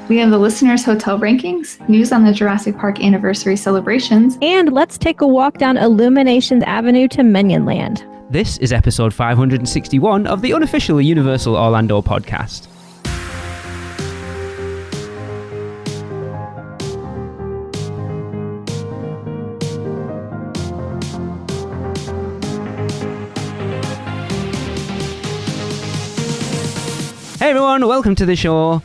We have the listeners' hotel rankings, news on the Jurassic Park anniversary celebrations, and let's take a walk down Illuminations Avenue to Minion Land. This is episode 561 of the unofficial Universal Orlando podcast. Hey everyone, welcome to the show.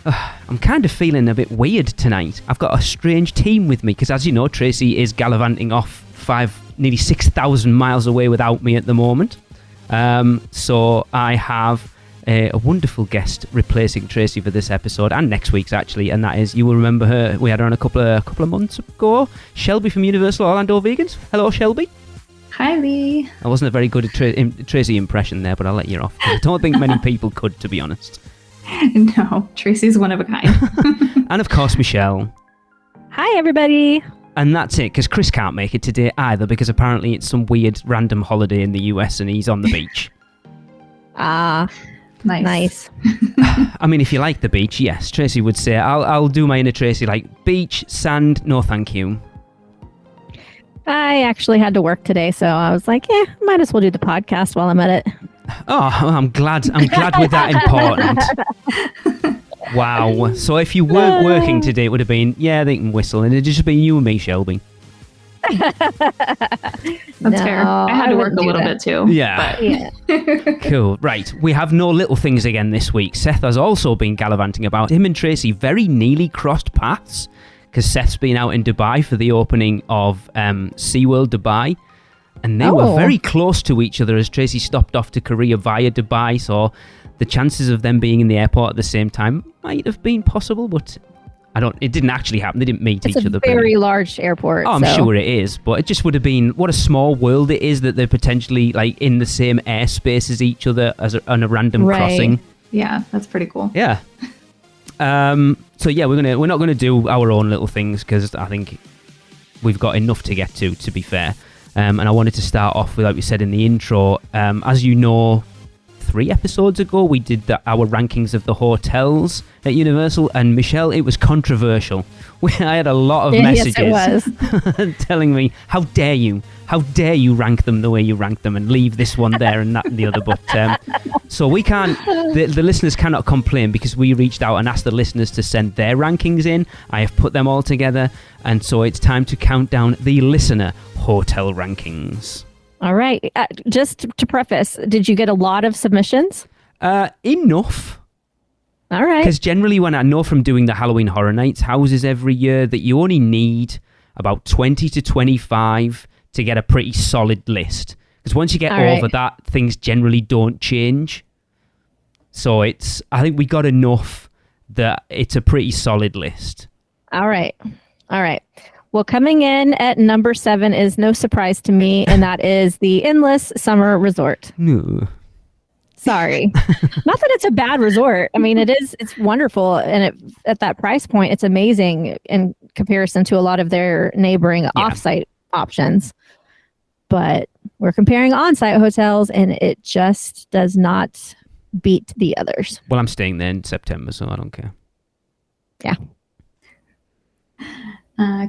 I'm kind of feeling a bit weird tonight. I've got a strange team with me because, as you know, Tracy is gallivanting off nearly 6,000 miles away without me at the moment. So I have a wonderful guest replacing Tracy for this episode and next week's actually, and that is, you will remember her. We had her on a couple of months ago. Shelby from Universal Orlando Vegans. Hello, Shelby. Hi, Lee. I wasn't a very good Tracy impression there, but I'll let you off. I don't think many people could, to be honest. No, Tracy's one of a kind. And of course, Michelle. Hi, everybody. And that's it, because Chris can't make it today either, because apparently it's some weird random holiday in the US and he's on the beach. Nice. I mean, if you like the beach, yes, Tracy would say, I'll do my inner Tracy, like, beach, sand, no thank you. I actually had to work today, so I was like, might as well do the podcast while I'm at it. Oh, I'm glad with that important. Wow. So if you weren't working today, it would have been, they can whistle, and it'd just be you and me, Shelby. That's fair. I had to work a little bit too. Yeah. Cool. Right. We have no little things again this week. Seth has also been gallivanting about. Him and Tracy very nearly crossed paths because Seth's been out in Dubai for the opening of SeaWorld Dubai. And they were very close to each other as Tracy stopped off to Korea via Dubai. So the chances of them being in the airport at the same time might have been possible, but it didn't actually happen. They didn't meet each other. It's a very large airport. Oh, I'm sure it is, but it just would have been, what a small world it is that they're potentially like in the same airspace as each other on a random crossing. Yeah, that's pretty cool. Yeah. So yeah, we're not gonna do our own little things because I think we've got enough to get to be fair. And I wanted to start off with, like we said in the intro, as you know, 3 episodes ago, we did our rankings of the hotels at Universal, and Michelle, it was controversial. I had a lot of messages yes, it was. telling me, how dare you rank them the way you rank them and leave this one there and that and the other. But so we can't, the listeners cannot complain because we reached out and asked the listeners to send their rankings in. I have put them all together, and so it's time to count down the listener hotel rankings. All right. Just to preface, did you get a lot of submissions? Enough. All right. Because generally when I know from doing the Halloween Horror Nights houses every year that you only need about 20 to 25 to get a pretty solid list. Because once you get over that, things generally don't change. So I think we got enough that it's a pretty solid list. All right. Well, coming in at number 7 is no surprise to me, and that is the Endless Summer Resort. No. Sorry. Not that it's a bad resort. I mean, it's wonderful, and at that price point, it's amazing in comparison to a lot of their neighboring off-site options. But we're comparing on-site hotels, and it just does not beat the others. Well, I'm staying there in September, so I don't care. Yeah.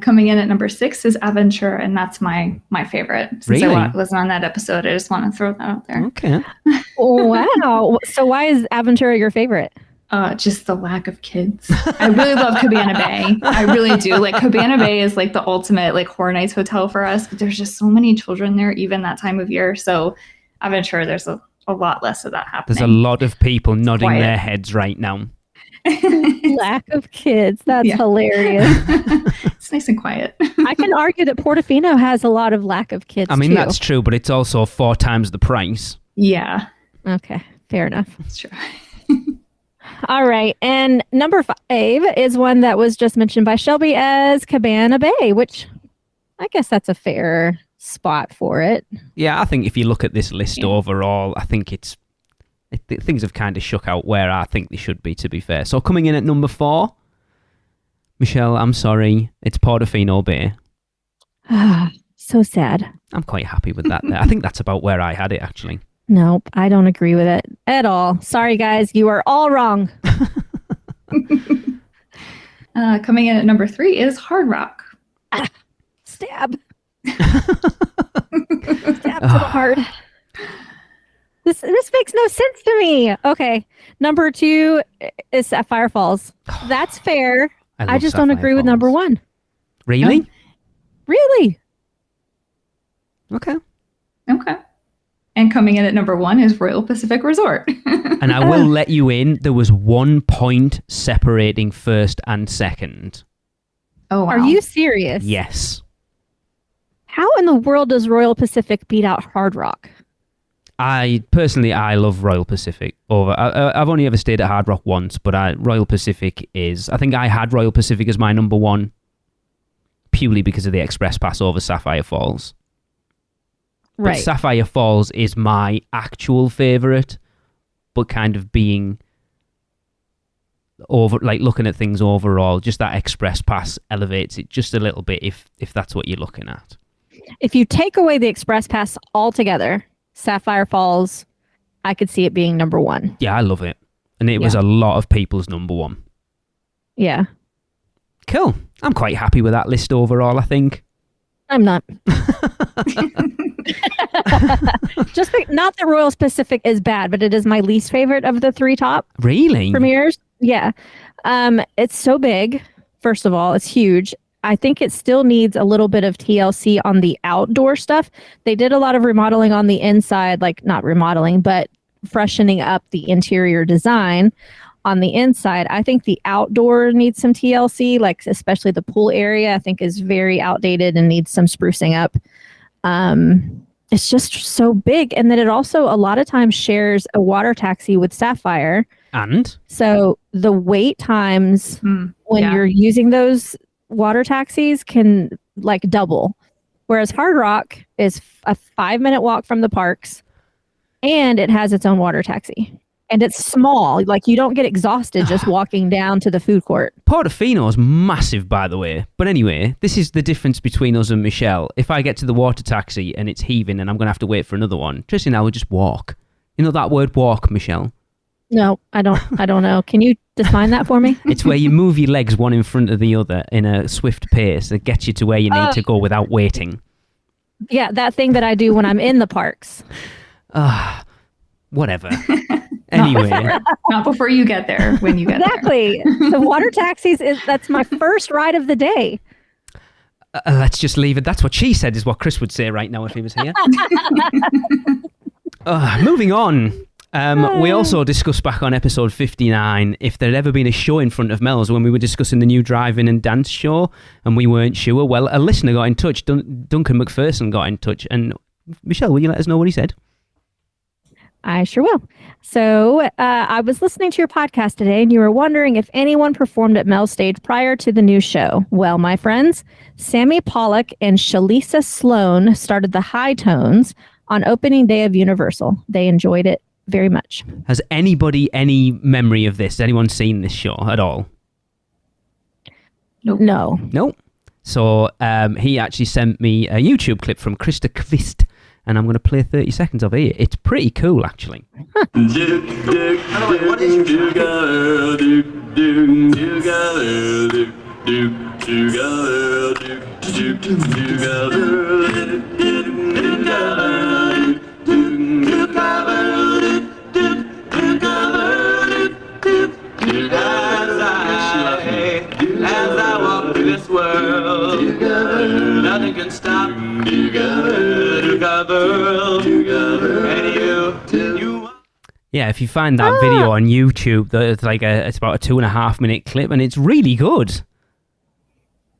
Coming in at number 6 is Aventura, and that's my favorite. Since really? I wasn't on that episode, I just want to throw that out there. Okay. Wow. So why is Aventura your favorite? Just the lack of kids. I really love Cabana Bay. I really do. Like, Cabana Bay is like the ultimate like Horror Nights hotel for us, but there's just so many children there, even that time of year. So Aventura, there's a lot less of that happening. There's a lot of people nodding their heads right now. Lack of kids. That's hilarious. It's nice and quiet. I can argue that Portofino has a lot of lack of kids. I mean, too. That's true, but it's also 4 times the price. Yeah. Okay. Fair enough. That's true. All right. And number 5 is one that was just mentioned by Shelby as Cabana Bay, which I guess that's a fair spot for it. Yeah, I think if you look at this list overall, I think things have kind of shook out where I think they should be, to be fair. So coming in at number 4, Michelle, I'm sorry, it's Portofino Bay. So sad. I'm quite happy with that there. I think that's about where I had it, actually. Nope, I don't agree with it at all. Sorry, guys, you are all wrong. Coming in at number 3 is Hard Rock. Stab. Stab to the heart. This makes no sense to me. Okay. Number 2 is Sapphire Falls. That's fair. I just don't agree with number 1. Really? Really? Okay. Okay. And coming in at number 1 is Royal Pacific Resort. And I will let you in, there was 1 point separating first and second. Oh, wow. Are you serious? Yes. How in the world does Royal Pacific beat out Hard Rock? I love Royal Pacific. I've only ever stayed at Hard Rock once, but Royal Pacific is... I think I had Royal Pacific as my number 1 purely because of the express pass over Sapphire Falls. Right. But Sapphire Falls is my actual favourite, but kind of being over, like looking at things overall, just that express pass elevates it just a little bit if that's what you're looking at. If you take away the express pass altogether, Sapphire Falls, I could see it being number 1. Yeah, I love it. And it was a lot of people's number 1. Yeah. Cool. I'm quite happy with that list overall, I think. I'm not. Not that Royal Pacific is bad, but it is my least favorite of the 3 top Really? premieres. Yeah. It's so big. First of all, it's huge. I think it still needs a little bit of TLC on the outdoor stuff. They did a lot of remodeling on the inside, like not remodeling, but freshening up the interior design on the inside. I think the outdoor needs some TLC, like especially the pool area, I think is very outdated and needs some sprucing up. It's just so big. And then it also a lot of times shares a water taxi with Sapphire. And? So the wait times when you're using those water taxis can like double. Whereas Hard Rock is a 5-minute walk from the parks and it has its own water taxi. And it's small. Like you don't get exhausted just walking down to the food court. Portofino is massive, by the way. But anyway, this is the difference between us and Michelle. If I get to the water taxi and it's heaving and I'm going to have to wait for another one, Tracy and I will just walk. You know that word walk, Michelle? No, I don't know. Can you define that for me? It's where you move your legs one in front of the other in a swift pace that gets you to where you need to go without waiting. Yeah, that thing that I do when I'm in the parks. Whatever. Anyway. Not before you get there, when you get exactly. The water taxis, that's my first ride of the day. Let's just leave it. That's what she said is what Chris would say right now if he was here. Moving on. We also discussed back on episode 59 if there had ever been a show in front of Mel's when we were discussing the new drive-in and dance show and we weren't sure. Well, a listener got in touch. Duncan McPherson got in touch. And Michelle, will you let us know what he said? I sure will. So I was listening to your podcast today and you were wondering if anyone performed at Mel's stage prior to the new show. Well, my friends, Sammy Pollock and Shalisa Sloan started the high tones on opening day of Universal. They enjoyed it very much. Has anybody any memory of this? Has anyone seen this show at all? Nope. No. So he actually sent me a YouTube clip from Krista Kvist, and I'm going to play 30 seconds of it. It's pretty cool, actually. What is as I walk through this world, nothing can stop Yeah, if you find that video on YouTube, it's about a 2.5 minute clip, and it's really good.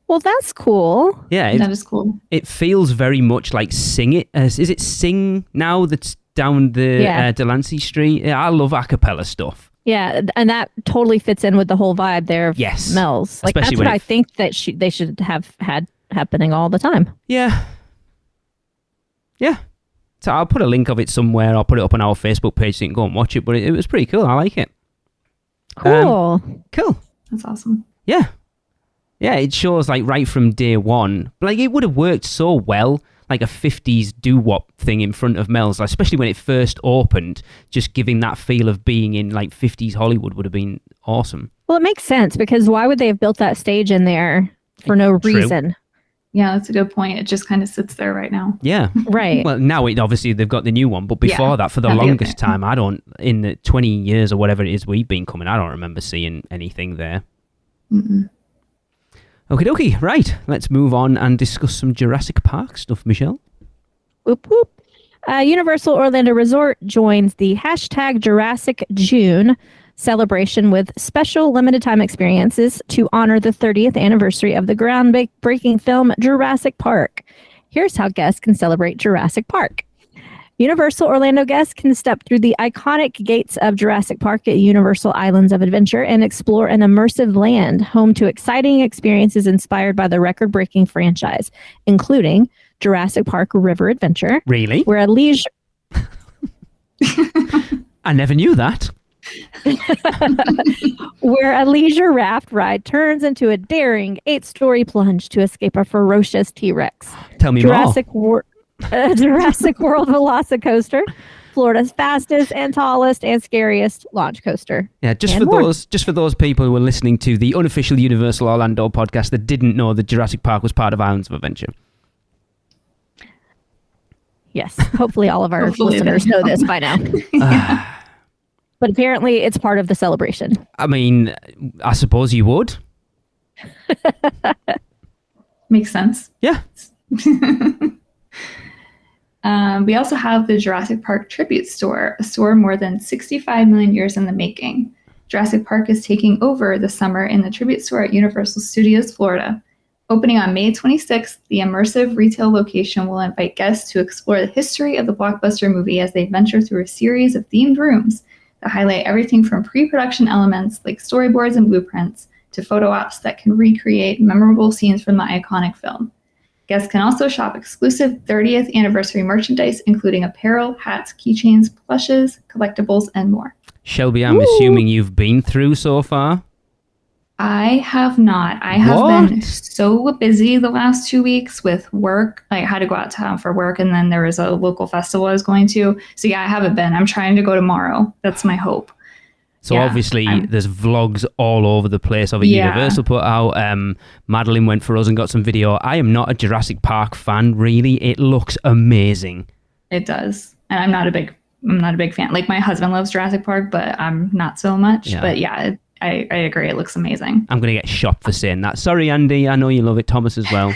Well, that's cool. Yeah, that is cool. It feels very much like Sing It. Is it Sing Now that's down the Delancey Street? Yeah, I love a cappella stuff. Yeah, and that totally fits in with the whole vibe there of Mel's. Like especially that's what I think that they should have had happening all the time. Yeah. So I'll put a link of it somewhere. I'll put it up on our Facebook page so you can go and watch it. But it was pretty cool. I like it. Cool. Cool. That's awesome. Yeah. Yeah, it shows like right from day one. Like it would have worked so well, like a 50s doo-wop thing in front of Mel's, especially when it first opened. Just giving that feel of being in like 50s Hollywood would have been awesome. Well, it makes sense because why would they have built that stage in there for no True. reason? Yeah, that's a good point. It just kind of sits there right now. Yeah. Right. Well, now obviously they've got the new one, but before that, for the not the longest other. time, in the 20 years or whatever it is we've been coming, I don't remember seeing anything there. Mm-mm. Okie dokie, right. Let's move on and discuss some Jurassic Park stuff, Michelle. Whoop, whoop. Universal Orlando Resort joins the hashtag Jurassic June celebration with special limited time experiences to honor the 30th anniversary of the groundbreaking film Jurassic Park. Here's how guests can celebrate Jurassic Park. Universal Orlando guests can step through the iconic gates of Jurassic Park at Universal Islands of Adventure and explore an immersive land home to exciting experiences inspired by the record-breaking franchise, including Jurassic Park River Adventure. Really? Where a leisure... I never knew that. where a leisure raft ride turns into a daring 8-story plunge to escape a ferocious T-Rex. Tell me Jurassic World Velocicoaster, Florida's fastest and tallest and scariest launch coaster. Yeah, just And for more. those people who are listening to the unofficial Universal Orlando podcast that didn't know that Jurassic Park was part of Islands of Adventure. Yes, hopefully all of our Hopefully listeners they know know. this by now. But apparently it's part of the celebration. I mean, I suppose you would. Makes sense. Yeah. We also have the Jurassic Park Tribute Store, a store more than 65 million years in the making. Jurassic Park is taking over this summer in the Tribute Store at Universal Studios Florida. Opening on May 26th, the immersive retail location will invite guests to explore the history of the blockbuster movie as they venture through a series of themed rooms that highlight everything from pre-production elements like storyboards and blueprints to photo ops that can recreate memorable scenes from the iconic film. Guests can also shop exclusive 30th anniversary merchandise, including apparel, hats, keychains, plushes, collectibles, and more. Shelby, I'm assuming you've been through so far. I have not. I have been so busy the last 2 weeks with work. I had to go out of town for work, and then there was a local festival I was going to. So yeah, I haven't been. I'm trying to go tomorrow. That's my hope. So Yeah, obviously I'm- there's vlogs all over the place of it. Yeah. Universal put out. Madeline went for us and got some video. I am not a Jurassic Park fan, really. It looks amazing. It does, and I'm not a big fan. Like my husband loves Jurassic Park, but I'm not so much. Yeah. But yeah, I agree. It looks amazing. I'm going to get shot for saying that. Sorry, Andy. I know you love it. Thomas as well.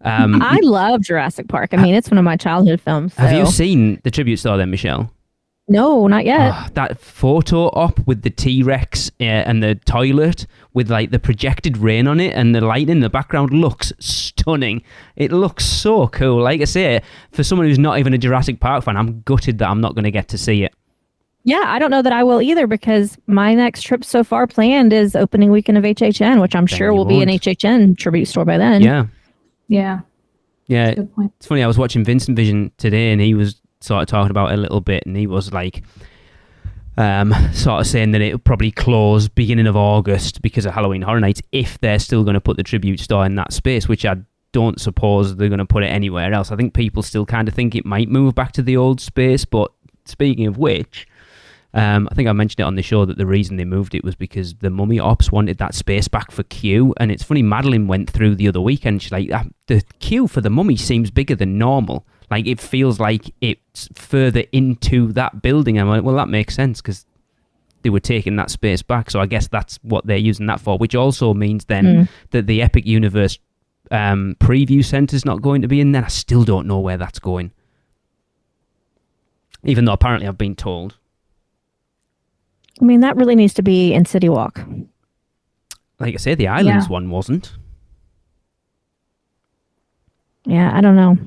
I love Jurassic Park. I mean, it's one of my childhood films. Have you so- seen the tribute store then, Michelle? No, not yet. Oh, that photo op with the T-Rex and the toilet with like the projected rain on it and the light in the background looks stunning. It looks so cool. Like I say, for someone who's not even a Jurassic Park fan, I'm gutted that I'm not going to get to see it. Yeah, I don't know that I will either because my next trip so far planned is opening weekend of HHN, which I'm Then sure you will be an won't. HHN tribute store by then. Yeah. Yeah, Yeah. good point. It's funny, I was watching Vincent Vision today and he was sort of talking about it a little bit and he was like sort of saying that it'll probably close beginning of August because of Halloween Horror Nights if they're still going to put the tribute store in that space, which I don't suppose they're going to put it anywhere else. I think people still kind of think it might move back to the old space, but speaking of which, I think I mentioned it on the show that the reason they moved it was because the Mummy Ops wanted that space back for queue. And it's funny, Madeline went through the other weekend. She's like, the queue for the Mummy seems bigger than normal. Like, it feels like it's further into that building. I'm like, well, that makes sense because they were taking that space back. So I guess that's what they're using that for, which also means then that the Epic Universe preview centre's not going to be in there. I still don't know where that's going. Even though apparently I've been told. I mean, that really needs to be in City Walk. Like I say, the Islands one wasn't. Yeah, I don't know.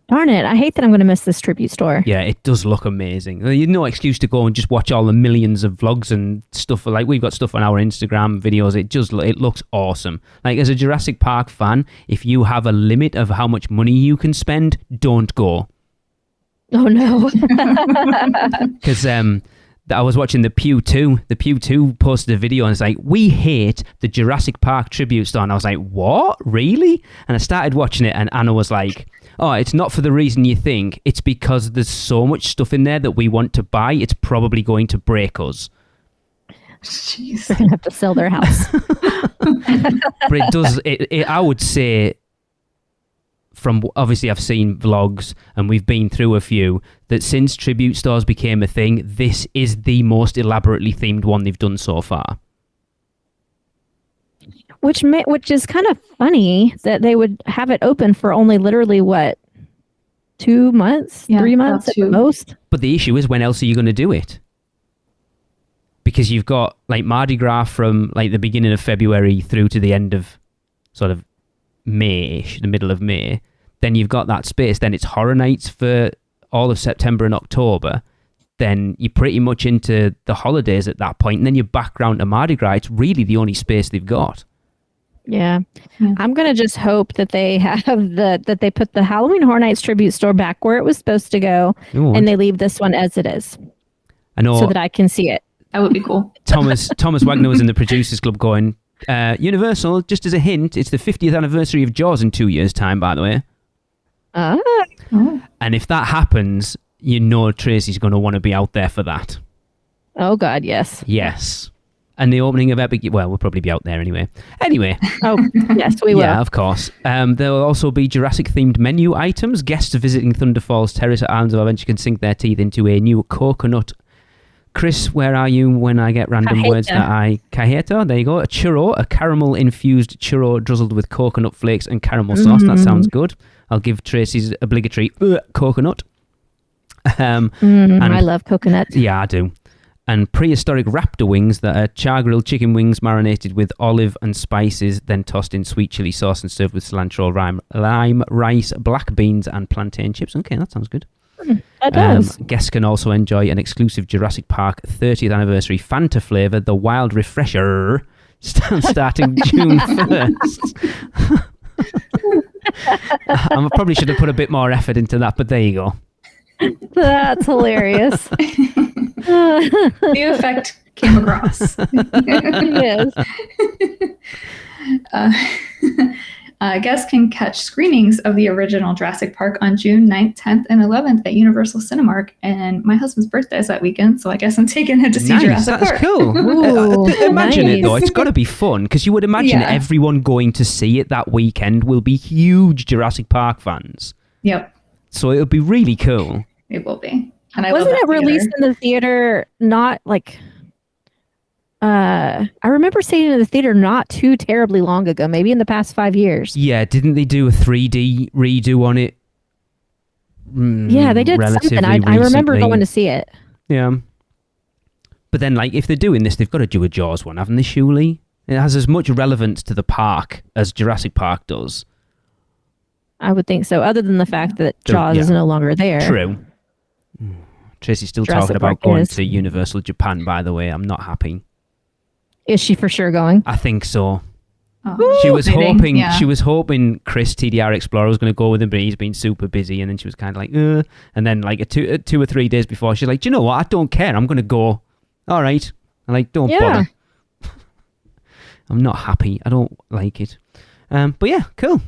Darn it. I hate that I'm going to miss this tribute store. Yeah, it does look amazing. You've no excuse to go and just watch all the millions of vlogs and stuff. Like, we've got stuff on our Instagram videos. It looks awesome. Like, as a Jurassic Park fan, if you have a limit of how much money you can spend, don't go. Oh, no. Because I was watching the Pew 2. The Pew 2 posted a video and it's like, we hate the Jurassic Park tribute store. And I was like, what? Really? And I started watching it and Anna was like, oh, it's not for the reason you think. It's because there's so much stuff in there that we want to buy. It's probably going to break us. Jeez. They're gonna have to sell their house. But it does. I would say, from obviously I've seen vlogs and we've been through a few, that since tribute stores became a thing, this is the most elaborately themed one they've done so far. Which is kind of funny that they would have it open for only literally what, 2 months, Yeah, 3 months about at the 2. most. But the issue is, when else are you going to do it? Because you've got like Mardi Gras from like the beginning of February through to the end of sort of May-ish, the middle of May. Then you've got that space. Then it's Horror Nights for all of September and October. Then you're pretty much into the holidays at that point. And then you're back round to Mardi Gras. It's really the only space they've got. Yeah. I'm gonna just hope that they have that they put the Halloween Horror Nights tribute store back where it was supposed to go, Ooh. and they leave this one as it is, I know so that I can see it. That would be cool. Thomas Wagner was in the Producers Club going, Universal, just as a hint, it's the 50th anniversary of Jaws in 2 years' time, by the way. Oh. And if that happens, you know Tracy's going to want to be out there for that. Oh God, yes. Yes. And the opening of Epic... Well, we'll probably be out there anyway. Anyway. Oh, yes, we will. Yeah, of course. There will also be Jurassic-themed menu items. Guests visiting Thunder Falls Terrace at Islands of Adventure can sink their teeth into a new coconut. Chris, where are you when I get random words that I... Cajeta, there you go. A churro, a caramel-infused churro drizzled with coconut flakes and caramel sauce. That sounds good. I'll give Tracy's obligatory coconut. And I love coconut. Yeah, I do. And prehistoric raptor wings that are char-grilled chicken wings marinated with olive and spices, then tossed in sweet chili sauce and served with cilantro, lime, rice, black beans, and plantain chips. Okay, that sounds good. That does. Guests can also enjoy an exclusive Jurassic Park 30th anniversary Fanta flavour, the Wild Refresher, starting June 1st. I probably should have put a bit more effort into that, but there you go. That's hilarious. The effect came across. Yes. Guests can catch screenings of the original Jurassic Park on June 9th, 10th, and 11th at Universal Cinemark. And my husband's birthday is that weekend, so I guess I'm taking him to see Jurassic That's Park. cool. Ooh, Imagine it, though. nice. It's got to be fun, because you would imagine everyone going to see it that weekend will be huge Jurassic Park fans. Yep, So it'll be really cool. it will be. And I Wasn't love it that released theater. in the theater not like I remember seeing it in the theater not too terribly long ago, maybe in the past 5 years. Yeah, didn't they do a 3D redo on it? Yeah, they did something. I remember recently? going to see it. Yeah. But then, like, if they're doing this, they've got to do a Jaws one, haven't they, surely? It has as much relevance to the park as Jurassic Park does. I would think so, other than the fact that Jaws is no longer there. True. Tracy's still Jurassic talking about Park going is. to Universal Japan, by the way. I'm not happy. Is she for sure going? I think so. Oh, She was exciting. hoping Yeah. she was hoping Chris TDR Explorer was going to go with him, but he's been super busy. And then she was kind of like, and then like two or 3 days before, she's like, do you know what? I don't care. I'm going to go. All right. I'm like, don't bother. I'm not happy. I don't like it. But yeah, cool.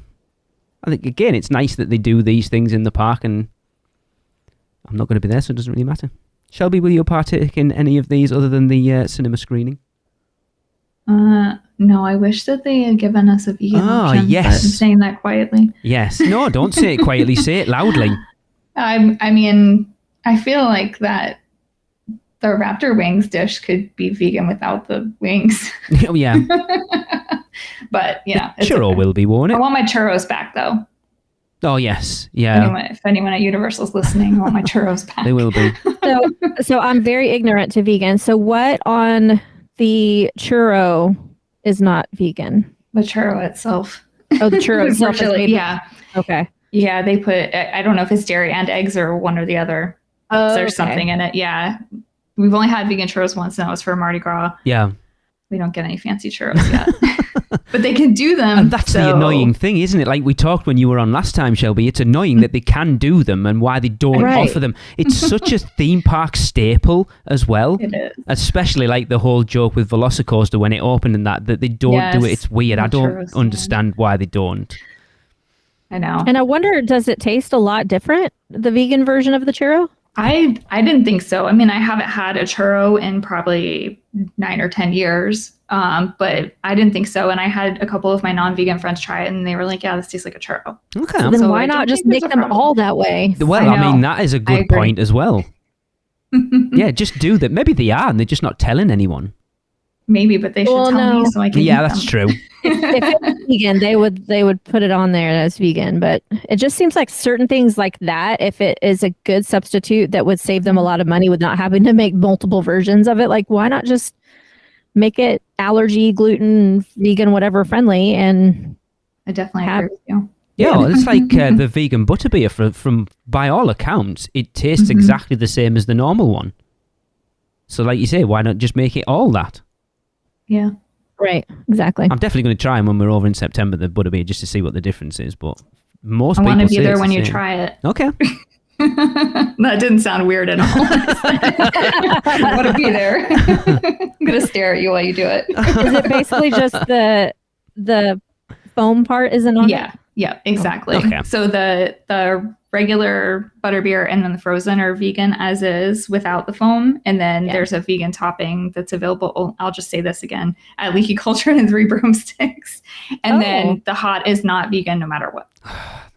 I think again, it's nice that they do these things in the park, and I'm not going to be there, so it doesn't really matter. Shelby, will you partake in any of these other than the cinema screening? No, I wish that they had given us a vegan option. yes. But I'm saying that quietly. Yes. No, don't say it quietly. Say it loudly. I mean, I feel like that the raptor wings dish could be vegan without the wings. Oh, yeah. But yeah, it's Churro okay. will be, won't I it? want my churros back though. Oh, yes. Yeah. If anyone at Universal's listening, I want my churros back. They will be. So I'm very ignorant to vegan. So what on the churro is not vegan? The churro itself. Oh, the churro itself is Unfortunately, made- yeah. Okay. Yeah, they put, I don't know if it's dairy and eggs or one or the other. Oh, There's okay. something in it. Yeah. We've only had vegan churros once, and that was for Mardi Gras. Yeah. We don't get any fancy churros yet. But they can do them. And that's the annoying thing, isn't it? Like we talked when you were on last time, Shelby. It's annoying that they can do them and why they don't Right. offer them. It's such a theme park staple as well. It is. Especially like the whole joke with Velocicoaster when it opened and that they don't do it. Yes. It's weird. I The don't churros, understand why they don't. I know. And I wonder, does it taste a lot different, the vegan version of the churro? I didn't think so. I mean, I haven't had a churro in probably 9 or 10 years, but I didn't think so. And I had a couple of my non-vegan friends try it, and they were like, "Yeah, this tastes like a churro." Okay. So then So why I not don't just think there's make a them problem. all that way? Well, I I mean, know. that is a I good agree. point as well. Yeah, just do that. Maybe they are, and they're just not telling anyone. Maybe, but they should Well, tell me no. so I can eat Yeah, that's them. true. If it was vegan, they would put it on there as vegan. But it just seems like certain things like that, if it is a good substitute that would save them a lot of money with not having to make multiple versions of it, like why not just make it allergy, gluten, vegan, whatever friendly, and I definitely Have- agree with you. Yeah, it's like the vegan butterbeer. From by all accounts, it tastes exactly the same as the normal one. So, like you say, why not just make it all that? Yeah. right, exactly. I'm definitely going to try them when we're over in September, the butterbeer, just to see what the difference is. But most I people want to be say there it's when the you same. try it. Okay. That didn't sound weird at all. I want to be there. I'm going to stare at you while you do it. Is it basically just the foam part isn't on? Yeah. Yeah, exactly. Okay. So the regular butterbeer and then the frozen are vegan as is without the foam. And then there's a vegan topping that's available. I'll just say this again at Leaky Cauldron and Three Broomsticks. And then the hot is not vegan no matter what.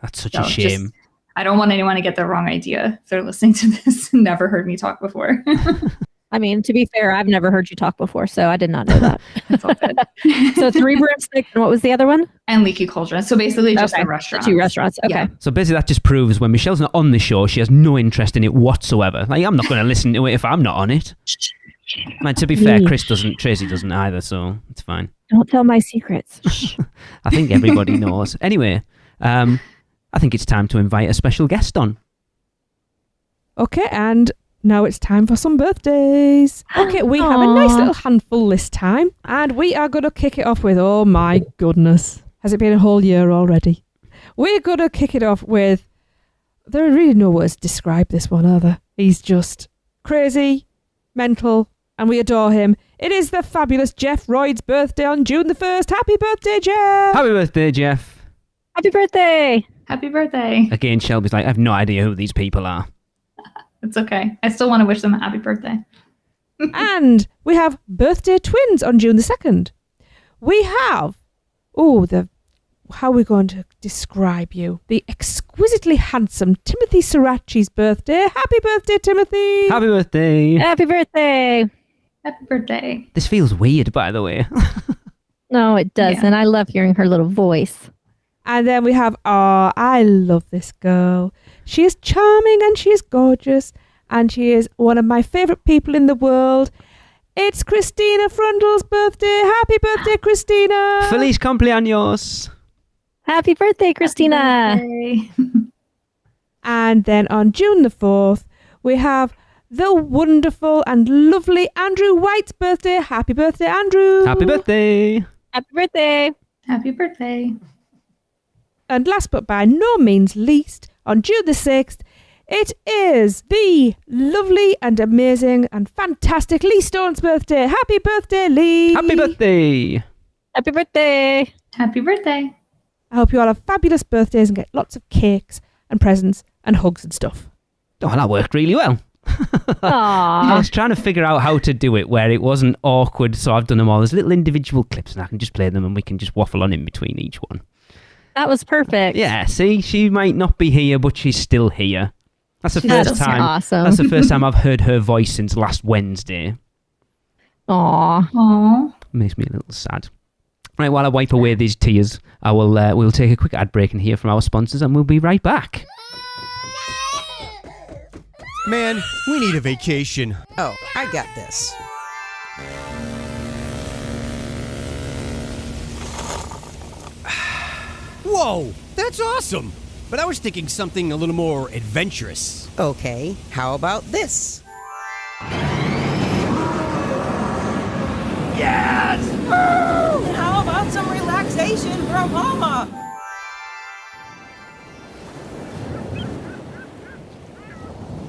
That's such So a shame. I don't want anyone to get the wrong idea if they're listening to this and never heard me talk before. I mean, to be fair, I've never heard you talk before, so I did not know that. That's all good. So 3 broomsticks, and what was the other one? And Leaky Cauldron. So basically just Okay. the restaurant. 2 restaurants. Okay. Yeah. So basically, that just proves when Michelle's not on the show, she has no interest in it whatsoever. Like, I'm not going to listen to it if I'm not on it. I mean, to be fair, Tracy doesn't either, so it's fine. Don't tell my secrets. I think everybody knows. Anyway, I think it's time to invite a special guest on. Okay, and now it's time for some birthdays. Okay, we have a nice little handful this time, and we are going to kick it off with, oh my goodness, has it been a whole year already? We're going to kick it off with, there are really no words to describe this one, are there? He's just crazy, mental, and we adore him. It is the fabulous Jeff Royd's birthday on June the 1st. Happy birthday, Jeff! Happy birthday, Jeff. Happy birthday! Happy birthday. Again, Shelby's like, I have no idea who these people are. It's okay. I still want to wish them a happy birthday. And we have birthday twins on June the 2nd. We have, how are we going to describe you? The exquisitely handsome Timothy Srirachi's birthday. Happy birthday, Timothy! Happy birthday. Happy birthday! Happy birthday. This feels weird, by the way. No, it doesn't. I love hearing her little voice. And then we have, I love this girl. She is charming and she is gorgeous. And she is one of my favourite people in the world. It's Christina Frundle's birthday. Happy birthday, Christina! Feliz cumpleaños. Happy birthday, Christina! Happy birthday. And then on June the 4th, we have the wonderful and lovely Andrew White's birthday. Happy birthday, Andrew! Happy birthday. Happy birthday! Happy birthday. And last but by no means least, on June the 6th, it is the lovely and amazing and fantastic Lee Stone's birthday. Happy birthday, Lee! Happy birthday. Happy birthday! Happy birthday. I hope you all have fabulous birthdays and get lots of cakes and presents and hugs and stuff. Oh, that worked really well. I Aww. was trying to figure out how to do it where it wasn't awkward, so I've done them all as little individual clips and I can just play them and we can just waffle on in between each one. That was perfect. Yeah, see, she might not be here, but she's still here. That's the That's first time. awesome. That's the first time I've heard her voice since last Wednesday. Aw. Aww. Makes me a little sad. Right, while I wipe away these tears, I will we'll take a quick ad break and hear from our sponsors, and we'll be right back. Man, we need a vacation. Oh, I got this. Whoa, that's awesome! But I was thinking something a little more adventurous. Okay, how about this? Yes! How about some relaxation from Mama?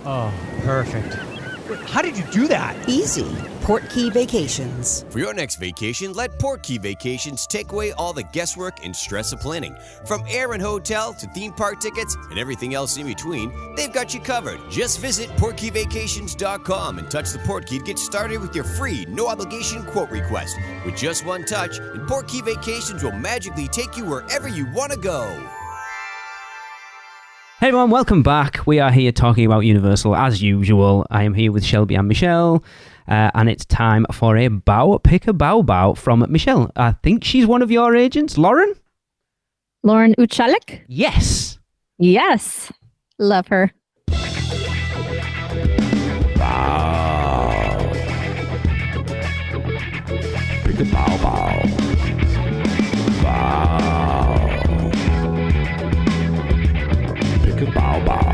Oh, perfect. How did you do that? Easy. Portkey Vacations. For your next vacation, let Portkey Vacations take away all the guesswork and stress of planning. From air and hotel to theme park tickets and everything else in between, they've got you covered. Just visit portkeyvacations.com and touch the Portkey to get started with your free, no-obligation quote request. With just one touch, and Portkey Vacations will magically take you wherever you want to go. Hey everyone, welcome back. We are here talking about Universal as usual. I am here with Shelby and Michelle, and it's time for a pick a bow from Michelle. I think she's one of your agents, Lauren? Lauren Uchalik? Yes. Yes. Love her. Bow. Pick a bow. Bow. Pick a bow. Bow.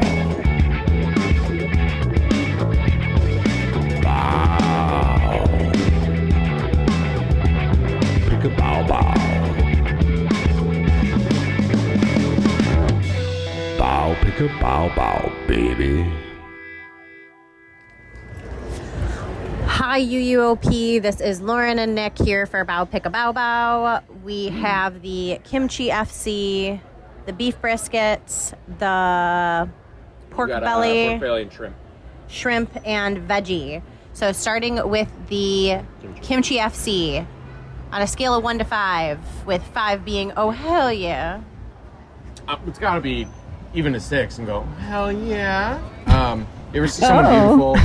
Pick a bow. Bow. Pick a bow, baby. Hi, UUOP. This is Lauren and Nick here for Bow Pick a Bow. We have the kimchi FC, the beef briskets, the pork belly, and shrimp, and veggie. So starting with the kimchi FC, on a scale of 1 to 5, with 5 being, oh, hell yeah. It's got to be even a 6 and go, hell yeah. You ever see someone beautiful,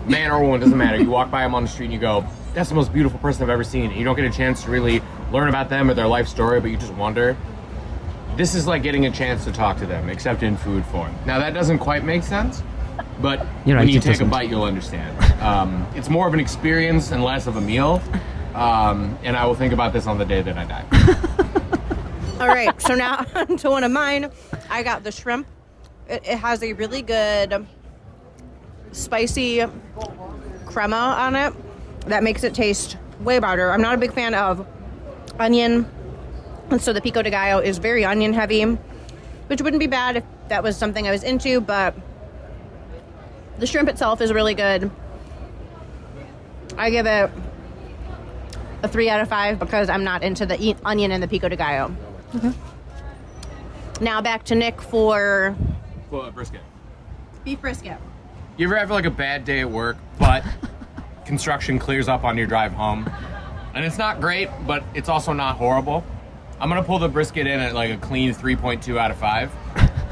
man or woman, doesn't matter. You walk by them on the street and you go, that's the most beautiful person I've ever seen. And you don't get a chance to really learn about them or their life story, but you just wonder. This is like getting a chance to talk to them, except in food form. Now, that doesn't quite make sense, but when you take a bite, you'll understand. It's more of an experience and less of a meal, and I will think about this on the day that I die. All right, so now to one of mine. I got the shrimp. It has a really good spicy crema on it that makes it taste way better. I'm not a big fan of onion, and so the pico de gallo is very onion heavy, which wouldn't be bad if that was something I was into, but the shrimp itself is really good. I give it a 3 out of 5 because I'm not into the onion and the pico de gallo. Okay. Now back to Nick for Brisket. beef brisket. You ever have like a bad day at work, but construction clears up on your drive home? And it's not great, but it's also not horrible. I'm going to pull the brisket in at like a clean 3.2 out of 5.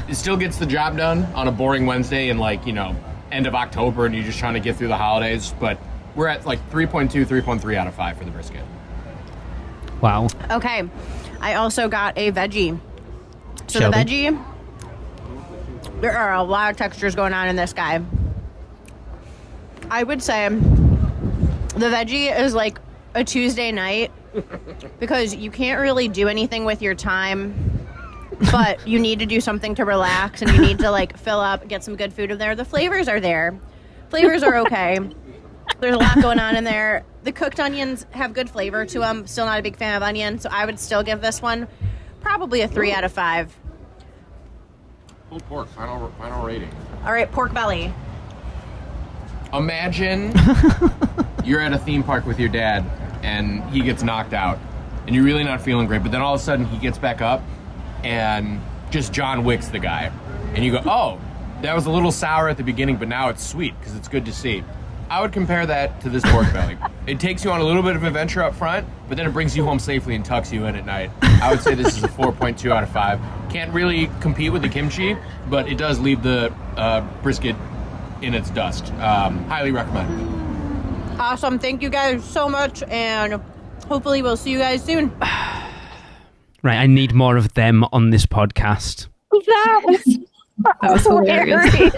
It still gets the job done on a boring Wednesday in like, end of October and you're just trying to get through the holidays. But we're at like 3.2, 3.3 out of 5 for the brisket. Wow. Okay. I also got a veggie. So Shelby? the veggie, there are a lot of textures going on in this guy. I would say the veggie is like a Tuesday night because you can't really do anything with your time, but you need to do something to relax and you need to like fill up, get some good food in there. The flavors are there. Flavors are okay. There's a lot going on in there. The cooked onions have good flavor to them. Still not a big fan of onion, so I would still give this one probably a 3 out of 5. Pulled pork, final rating. All right, pork belly. Imagine you're at a theme park with your dad and he gets knocked out and you're really not feeling great, but then all of a sudden he gets back up and just John Wicks the guy. And you go, oh, that was a little sour at the beginning, but now it's sweet because it's good to see. I would compare that to this pork belly. It takes you on a little bit of adventure up front, but then it brings you home safely and tucks you in at night. I would say this is a 4.2 out of 5. Can't really compete with the kimchi, but it does leave the brisket in its dust. Highly recommend. Awesome. Thank you guys so much, and hopefully we'll see you guys soon. Right, I need more of them on this podcast. That was hilarious.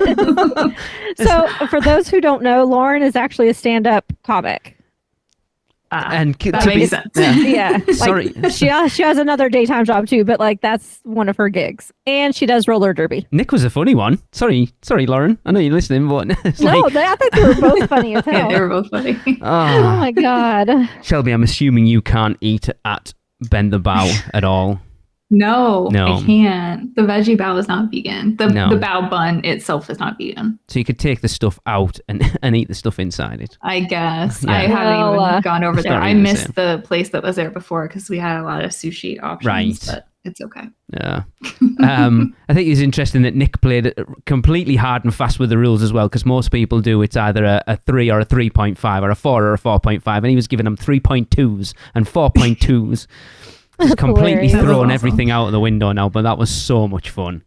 So, for those who don't know, Lauren is actually a stand-up comic. And that makes sense. Yeah. Sorry. She has another daytime job too, but like that's one of her gigs. And she does roller derby. Nick was a funny one. Sorry, Lauren. I know you're listening, but it's No, like... I think they were both funny as hell. Yeah, they were both funny. Oh my God. Shelby, I'm assuming you can't eat at Bend the Bow at all. No, No. I can't. The veggie bao is not vegan. The bao bun itself is not vegan. So you could take the stuff out and eat the stuff inside it. I guess. Yeah. I haven't even gone over there. not I really the missed same. the place that was there before because we had a lot of sushi options. Right. But it's okay. Yeah. I think it's interesting that Nick played it completely hard and fast with the rules as well, because most people do it's either a 3 or a 3.5 or a 4 or a 4.5, and he was giving them 3.2s and 4.2s. He's completely thrown everything out of the window now, but that was so much fun.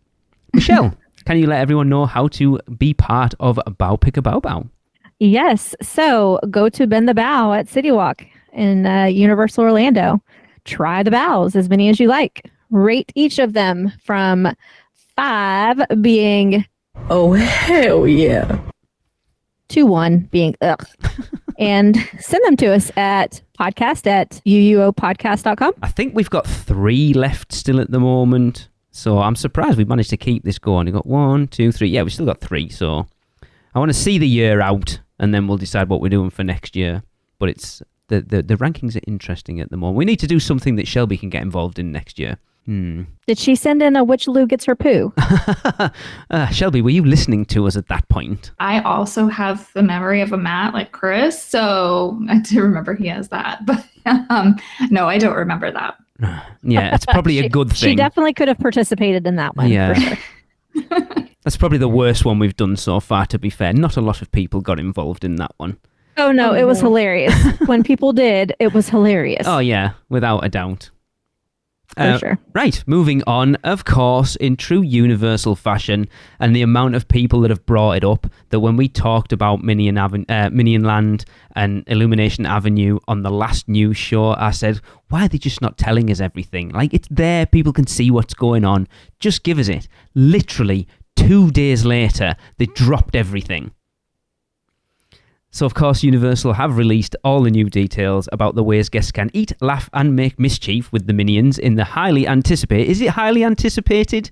Michelle, can you let everyone know how to be part of Bow Pick a Bow Bow? Yes. So go to Bend the Bow at City Walk in Universal Orlando. Try the bows, as many as you like. Rate each of them from 5 being, oh, hell yeah, to 1 being, ugh. And send them to us at podcast@uuopodcast.com. I think we've got 3 left still at the moment. So I'm surprised we've managed to keep this going. We've got 1, 2, 3. Yeah, we've still got 3. So I want to see the year out, and then we'll decide what we're doing for next year. But it's the rankings are interesting at the moment. We need to do something that Shelby can get involved in next year. Did she send in a which Lou gets her poo? Shelby, were you listening to us at that point? I also have the memory of a Matt like Chris, so I do remember he has that. But no, I don't remember that. Yeah, it's probably a good thing. She definitely could have participated in that one. Yeah. For sure. That's probably the worst one we've done so far, to be fair. Not a lot of people got involved in that one. Oh, no, it was hilarious. When people did, it was hilarious. Oh, yeah, without a doubt. For sure. Right, moving on, of course, in true Universal fashion, and the amount of people that have brought it up, that when we talked about Minion Land and Illumination Avenue on the last news show, I said, why are they just not telling us everything? Like, it's there, people can see what's going on. Just give us it. Literally, 2 days later, they dropped everything. So, of course, Universal have released all the new details about the ways guests can eat, laugh, and make mischief with the Minions in the highly anticipated... Is it highly anticipated?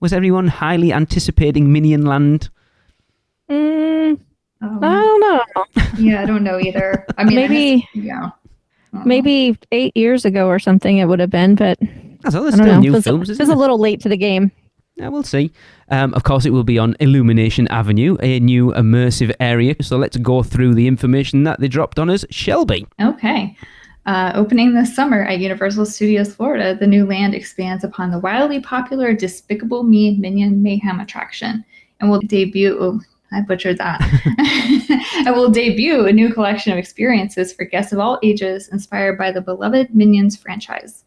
Was everyone highly anticipating Minion Land? I don't know. Yeah, I don't know either. I mean, maybe 8 years ago or something it would have been, but there's still new films, It was a little late to the game. Yeah, we'll see. Of course, it will be on Illumination Avenue, a new immersive area. So let's go through the information that they dropped on us. Shelby. Okay. Opening this summer at Universal Studios Florida, the new land expands upon the wildly popular Despicable Me Minion Mayhem attraction and will debut... Oh, I butchered that. And will debut a new collection of experiences for guests of all ages inspired by the beloved Minions franchise.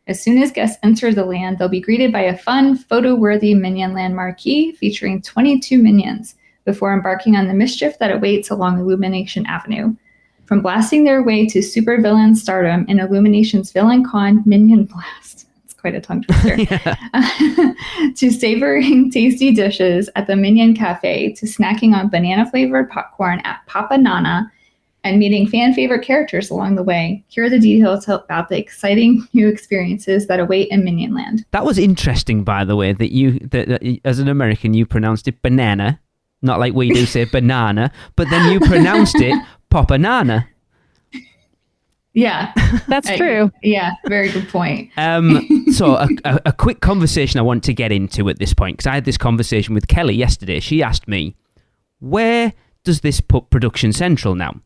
As soon as guests enter the land, they'll be greeted by a fun, photo-worthy Minion Land marquee featuring 22 minions before embarking on the mischief that awaits along Illumination Avenue. From blasting their way to supervillain stardom in Illumination's Villain Con Minion Blast, it's quite a tongue twister, to savoring tasty dishes at the Minion Cafe, to snacking on banana-flavored popcorn at Papa Nana, and meeting fan-favorite characters along the way. Here are the details about the exciting new experiences that await in Minion Land. That was interesting, by the way, that as an American, you pronounced it banana, not like we do say banana, but then you pronounced it Papa Nana. Yeah. That's true. Yeah, very good point. So a quick conversation I want to get into at this point, because I had this conversation with Kelly yesterday. She asked me, where does this put Production Central now?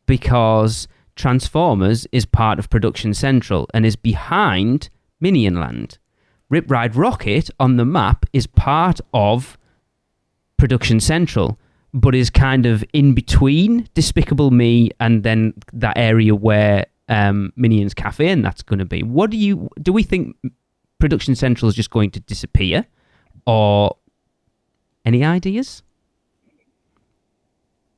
Because Transformers is part of Production Central and is behind Minion Land. Rip Ride Rocket on the map is part of Production Central, but is kind of in between Despicable Me and then that area where Minions Cafe and that's going to be. Do we think Production Central is just going to disappear, or any ideas?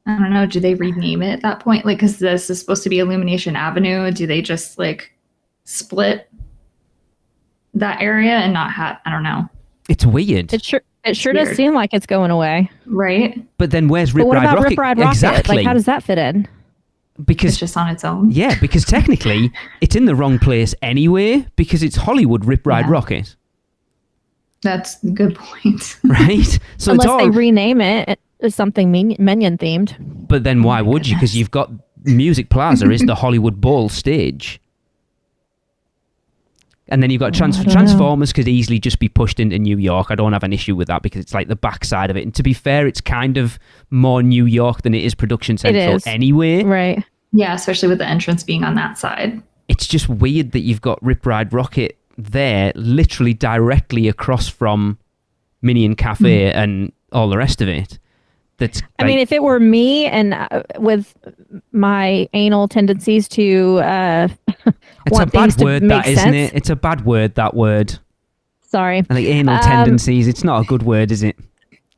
I don't know. Do they rename it at that point? Like, because this is supposed to be Illumination Avenue. Do they just like split that area and not have? I don't know. It's weird. It sure does seem like it's going away, right? But then where's Rip Ride Rocket? Rip Ride Rocket? Exactly. Like, how does that fit in? Because it's just on its own. Yeah, because technically it's in the wrong place anyway. Because it's Hollywood Rip Ride Rocket. That's a good point. Right? So unless they rename it as something Minion themed. But then why would you? Because you've got Music Plaza is the Hollywood Bowl stage. And then you've got Transformers could easily just be pushed into New York. I don't have an issue with that because it's like the backside of it. And to be fair, it's kind of more New York than it is Production Central anyway. Right. Yeah, especially with the entrance being on that side. It's just weird that you've got Rip Ride Rockit there, literally directly across from Minion Cafe and all the rest of it. That's I mean, if it were me and with my anal tendencies to it's a bad word, that isn't it? It's a bad word, that word. Sorry. Like anal tendencies. It's not a good word, is it?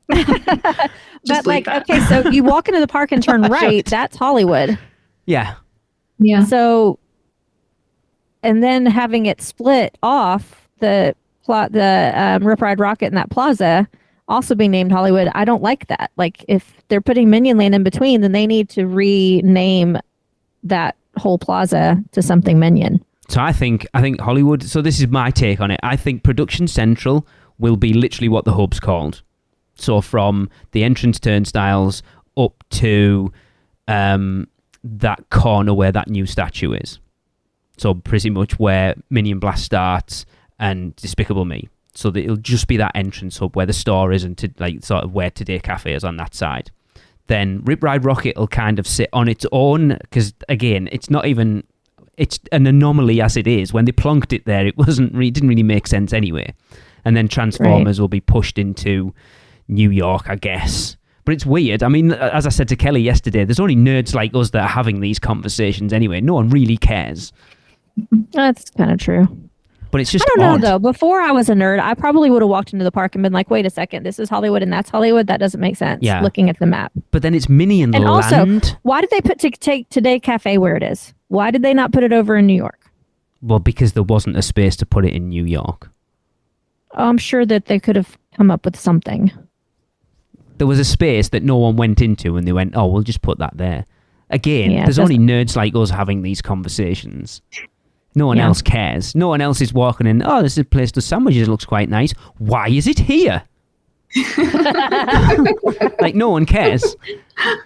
But like, okay, so you walk into the park and turn right. That's Hollywood. Yeah. Yeah. So, and then having it split off the Rip Ride Rockit and that plaza also being named Hollywood, I don't like that. Like, if they're putting Minion Land in between, then they need to rename that whole plaza to something Minion. So I think Hollywood, so this is my take on it. I think Production Central will be literally what the hub's called. So from the entrance turnstiles up to that corner where that new statue is. So pretty much where Minion Blast starts and Despicable Me. So that it'll just be that entrance hub where the store is and to like sort of where Today Cafe is on that side. Then Rip Ride Rockit will kind of sit on its own because again, it's an anomaly as it is. When they plonked it there, it didn't really make sense anyway. And then Transformers will be pushed into New York, I guess. But it's weird. I mean, as I said to Kelly yesterday, there's only nerds like us that are having these conversations anyway. No one really cares. That's kind of true. But it's just I don't know, though. Before I was a nerd, I probably would have walked into the park and been like, wait a second, this is Hollywood and that's Hollywood? That doesn't make sense, looking at the map. But then it's Minion and Land. Also, why did they take Today Cafe where it is? Why did they not put it over in New York? Well, because there wasn't a space to put it in New York. I'm sure that they could have come up with something. There was a space that no one went into and they went, oh, we'll just put that there. Again, Yeah, there's only nerds like us having these conversations. No one else cares. No one else is walking in, oh, this is a place to sandwiches, it looks quite nice. Why is it here? Like, no one cares.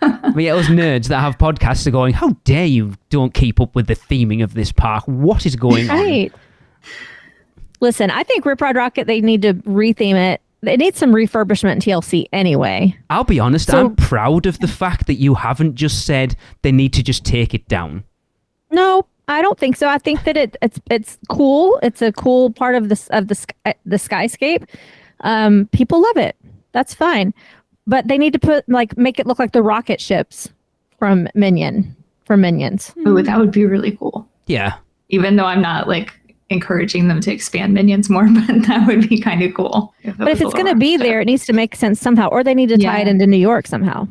But yet us nerds that have podcasts are going, how dare you don't keep up with the theming of this park? What is going on? Listen, I think Rip Ride Rockit, they need to retheme it. It needs some refurbishment in TLC anyway. I'll be honest, I'm proud of the fact that you haven't just said they need to just take it down. No, I don't think so. I think that it's cool. It's a cool part of the skyscape. People love it. That's fine. But they need to make it look like the rocket ships from Minions. Ooh, that would be really cool. Yeah. Even though I'm not encouraging them to expand Minions more, but that would be kind of cool. But if it's going to be there, it needs to make sense somehow, or they need to tie it into New York somehow.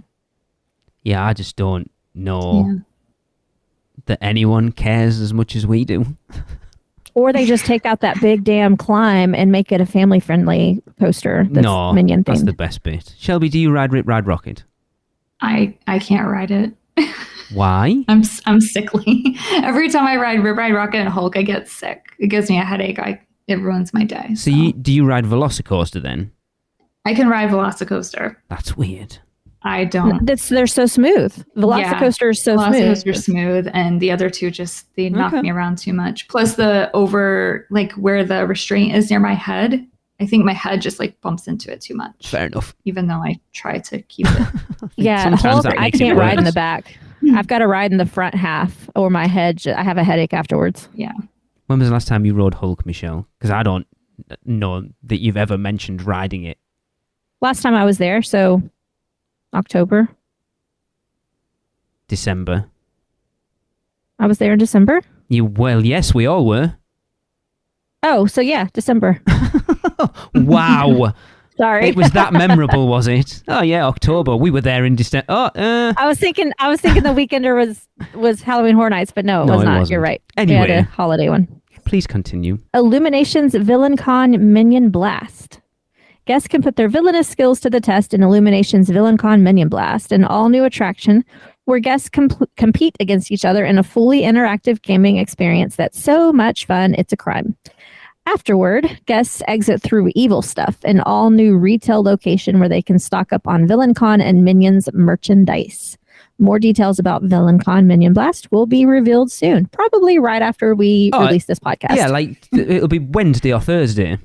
Yeah, I just don't know that anyone cares as much as we do. Or they just take out that big damn climb and make it a family-friendly coaster that's Minion themed. That's the best bit. Shelby, do you ride Rip Ride Rockit? I can't ride it. Why? I'm sickly. Every time I ride Rip Ride Rockit and Hulk, I get sick. It gives me a headache. It ruins my day. So do you ride Velocicoaster then? I can ride Velocicoaster. That's weird. I don't. They're so smooth. Velocicoaster is so smooth. Velocicoaster is smooth, and the other two they knock me around too much. Plus the where the restraint is near my head, I think my head just bumps into it too much. Fair enough. Even though I try to keep it. Yeah, Hulk, I can't ride in the back. I've got to ride in the front half, or my head. I have a headache afterwards. Yeah. When was the last time you rode Hulk, Michelle? Because I don't know that you've ever mentioned riding it. Last time I was there, so October. December. I was there in December? Well, yes, we all were. Oh, so yeah, December. Wow. Sorry. It was that memorable, was it? Oh yeah, October. We were there in December. I was thinking the Weekender was Halloween Horror Nights, but no, it was not. Wasn't. You're right. Anyway, we had a holiday one. Please continue. Illumination's VillainCon Minion Blast. Guests can put their villainous skills to the test in Illumination's VillainCon Minion Blast, an all-new attraction where guests compete against each other in a fully interactive gaming experience that's so much fun, it's a crime. Afterward, guests exit through Evil Stuff, an all-new retail location where they can stock up on VillainCon and Minions merchandise. more details about VillainCon Minion Blast will be revealed soon, probably right after we release this podcast. Yeah, like it'll be Wednesday or Thursday.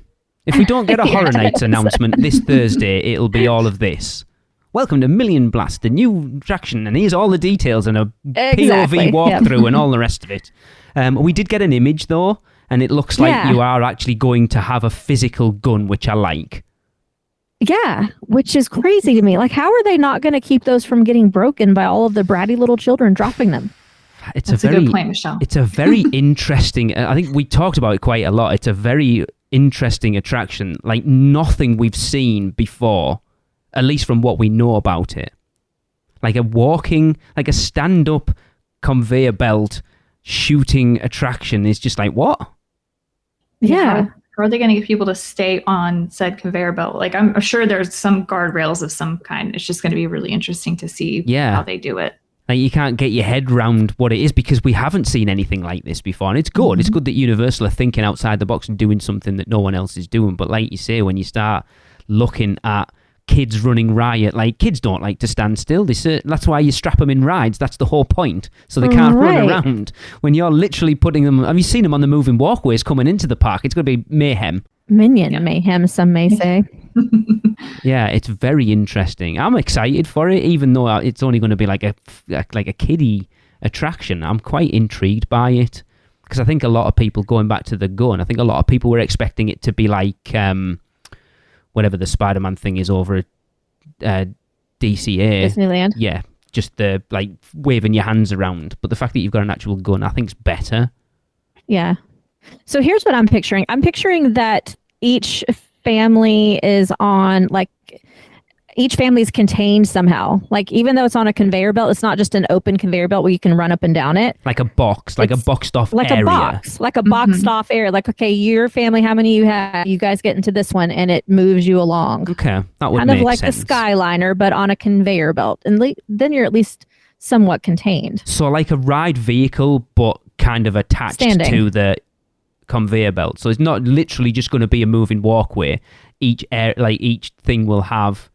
If we don't get a Horror Nights announcement this Thursday, it'll be all of this. Welcome to Minion Blast, the new attraction, and here's all the details and a POV walkthrough and all the rest of it. We did get an image though, and it looks like you are actually going to have a physical gun, which I like. Yeah, which is crazy to me. Like, how are they not going to keep those from getting broken by all of the bratty little children dropping them? That's a good point, Michelle. It's a very interesting, I think we talked about it quite a lot. It's a very interesting attraction, like nothing we've seen before, at least from what we know about it. Like a stand-up conveyor belt shooting attraction is just like, what? Yeah. How are they going to get people to stay on said conveyor belt? Like, I'm sure there's some guardrails of some kind. It's just going to be really interesting to see how they do it. Like, you can't get your head round what it is because we haven't seen anything like this before. And it's good. Mm-hmm. It's good that Universal are thinking outside the box and doing something that no one else is doing. But like you say, when you start looking at kids running riot, like, kids don't like to stand still. That's why you strap them in rides. That's the whole point. So they can't run around. When you're literally putting them... Have you seen them on the moving walkways coming into the park? It's going to be mayhem. Minion mayhem, some may say. Yeah, it's very interesting. I'm excited for it, even though it's only going to be like a kiddie attraction. I'm quite intrigued by it because I think a lot of people, going back to the gun, I think a lot of people were expecting it to be like whatever the Spider-Man thing is over at DCA. Disneyland. Yeah, just the like waving your hands around. But the fact that you've got an actual gun, I think is better. Yeah. So here's what I'm picturing. I'm picturing that each family is on, like, each family is contained somehow. Like, even though it's on a conveyor belt, it's not just an open conveyor belt where you can run up and down it. Like a box, like a boxed off area. Like a boxed off area. Like, okay, your family, how many you have? You guys get into this one, and it moves you along. Okay, that would kind make of like sense. the Skyliner, but on a conveyor belt. And then you're at least somewhat contained. So like a ride vehicle, but kind of attached to the conveyor belt. So it's not literally just going to be a moving walkway. Each thing will have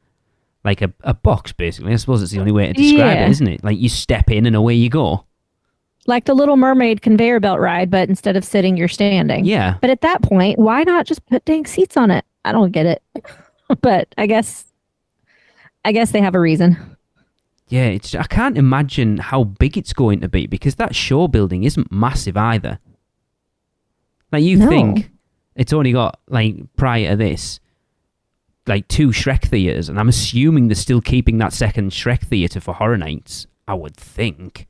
like a box, basically. I suppose it's the only way to describe it, isn't it? Like, you step in and away you go. Like the Little Mermaid conveyor belt ride, but instead of sitting, you're standing. Yeah. But at that point, why not just put dang seats on it? I don't get it. But I guess they have a reason. Yeah, I can't imagine how big it's going to be because that show building isn't massive either. Like, you think it's only got, like, prior to this, like 2 Shrek theatres, and I'm assuming they're still keeping that second Shrek theatre for Horror Nights, I would think.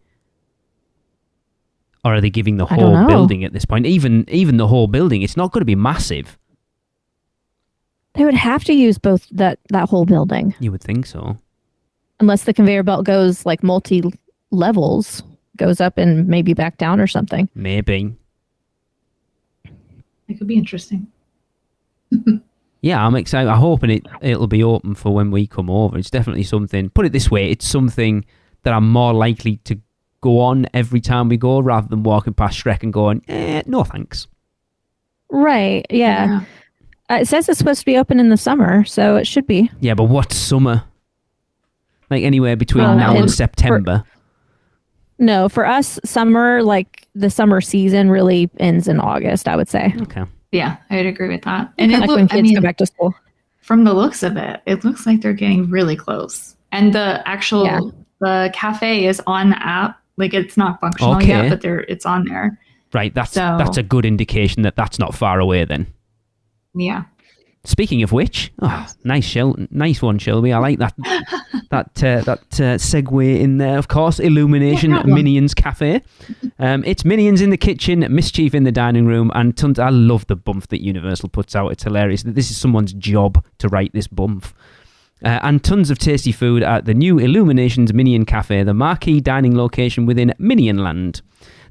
Or are they giving the whole building at this point? Even the whole building, it's not going to be massive. They would have to use both that whole building. You would think so. Unless the conveyor belt goes like multi-levels, goes up and maybe back down or something. Maybe. It could be interesting. Yeah, I'm excited. I'm hoping it'll be open for when we come over. It's definitely something, put it this way, it's something that I'm more likely to go on every time we go rather than walking past Shrek and going, no thanks. Right, yeah. It says it's supposed to be open in the summer, so it should be. Yeah, but what's summer? Like anywhere between now and September? For us, summer, like the summer season really ends in August, I would say. Okay. Yeah, I'd agree with that. And like when kids go back to school. From the looks of it, it looks like they're getting really close. And the actual the cafe is on the app. Like, it's not functional yet, but it's on there. Right, that's a good indication that that's not far away then. Yeah. Speaking of which, nice one, Shelby. I like that segue in there. Of course, Illumination Minions Cafe. It's Minions in the kitchen, Mischief in the dining room, and tons. I love the bump that Universal puts out. It's hilarious. This is someone's job to write this bump. And tons of tasty food at the new Illuminations Minion Cafe, the marquee dining location within Minionland.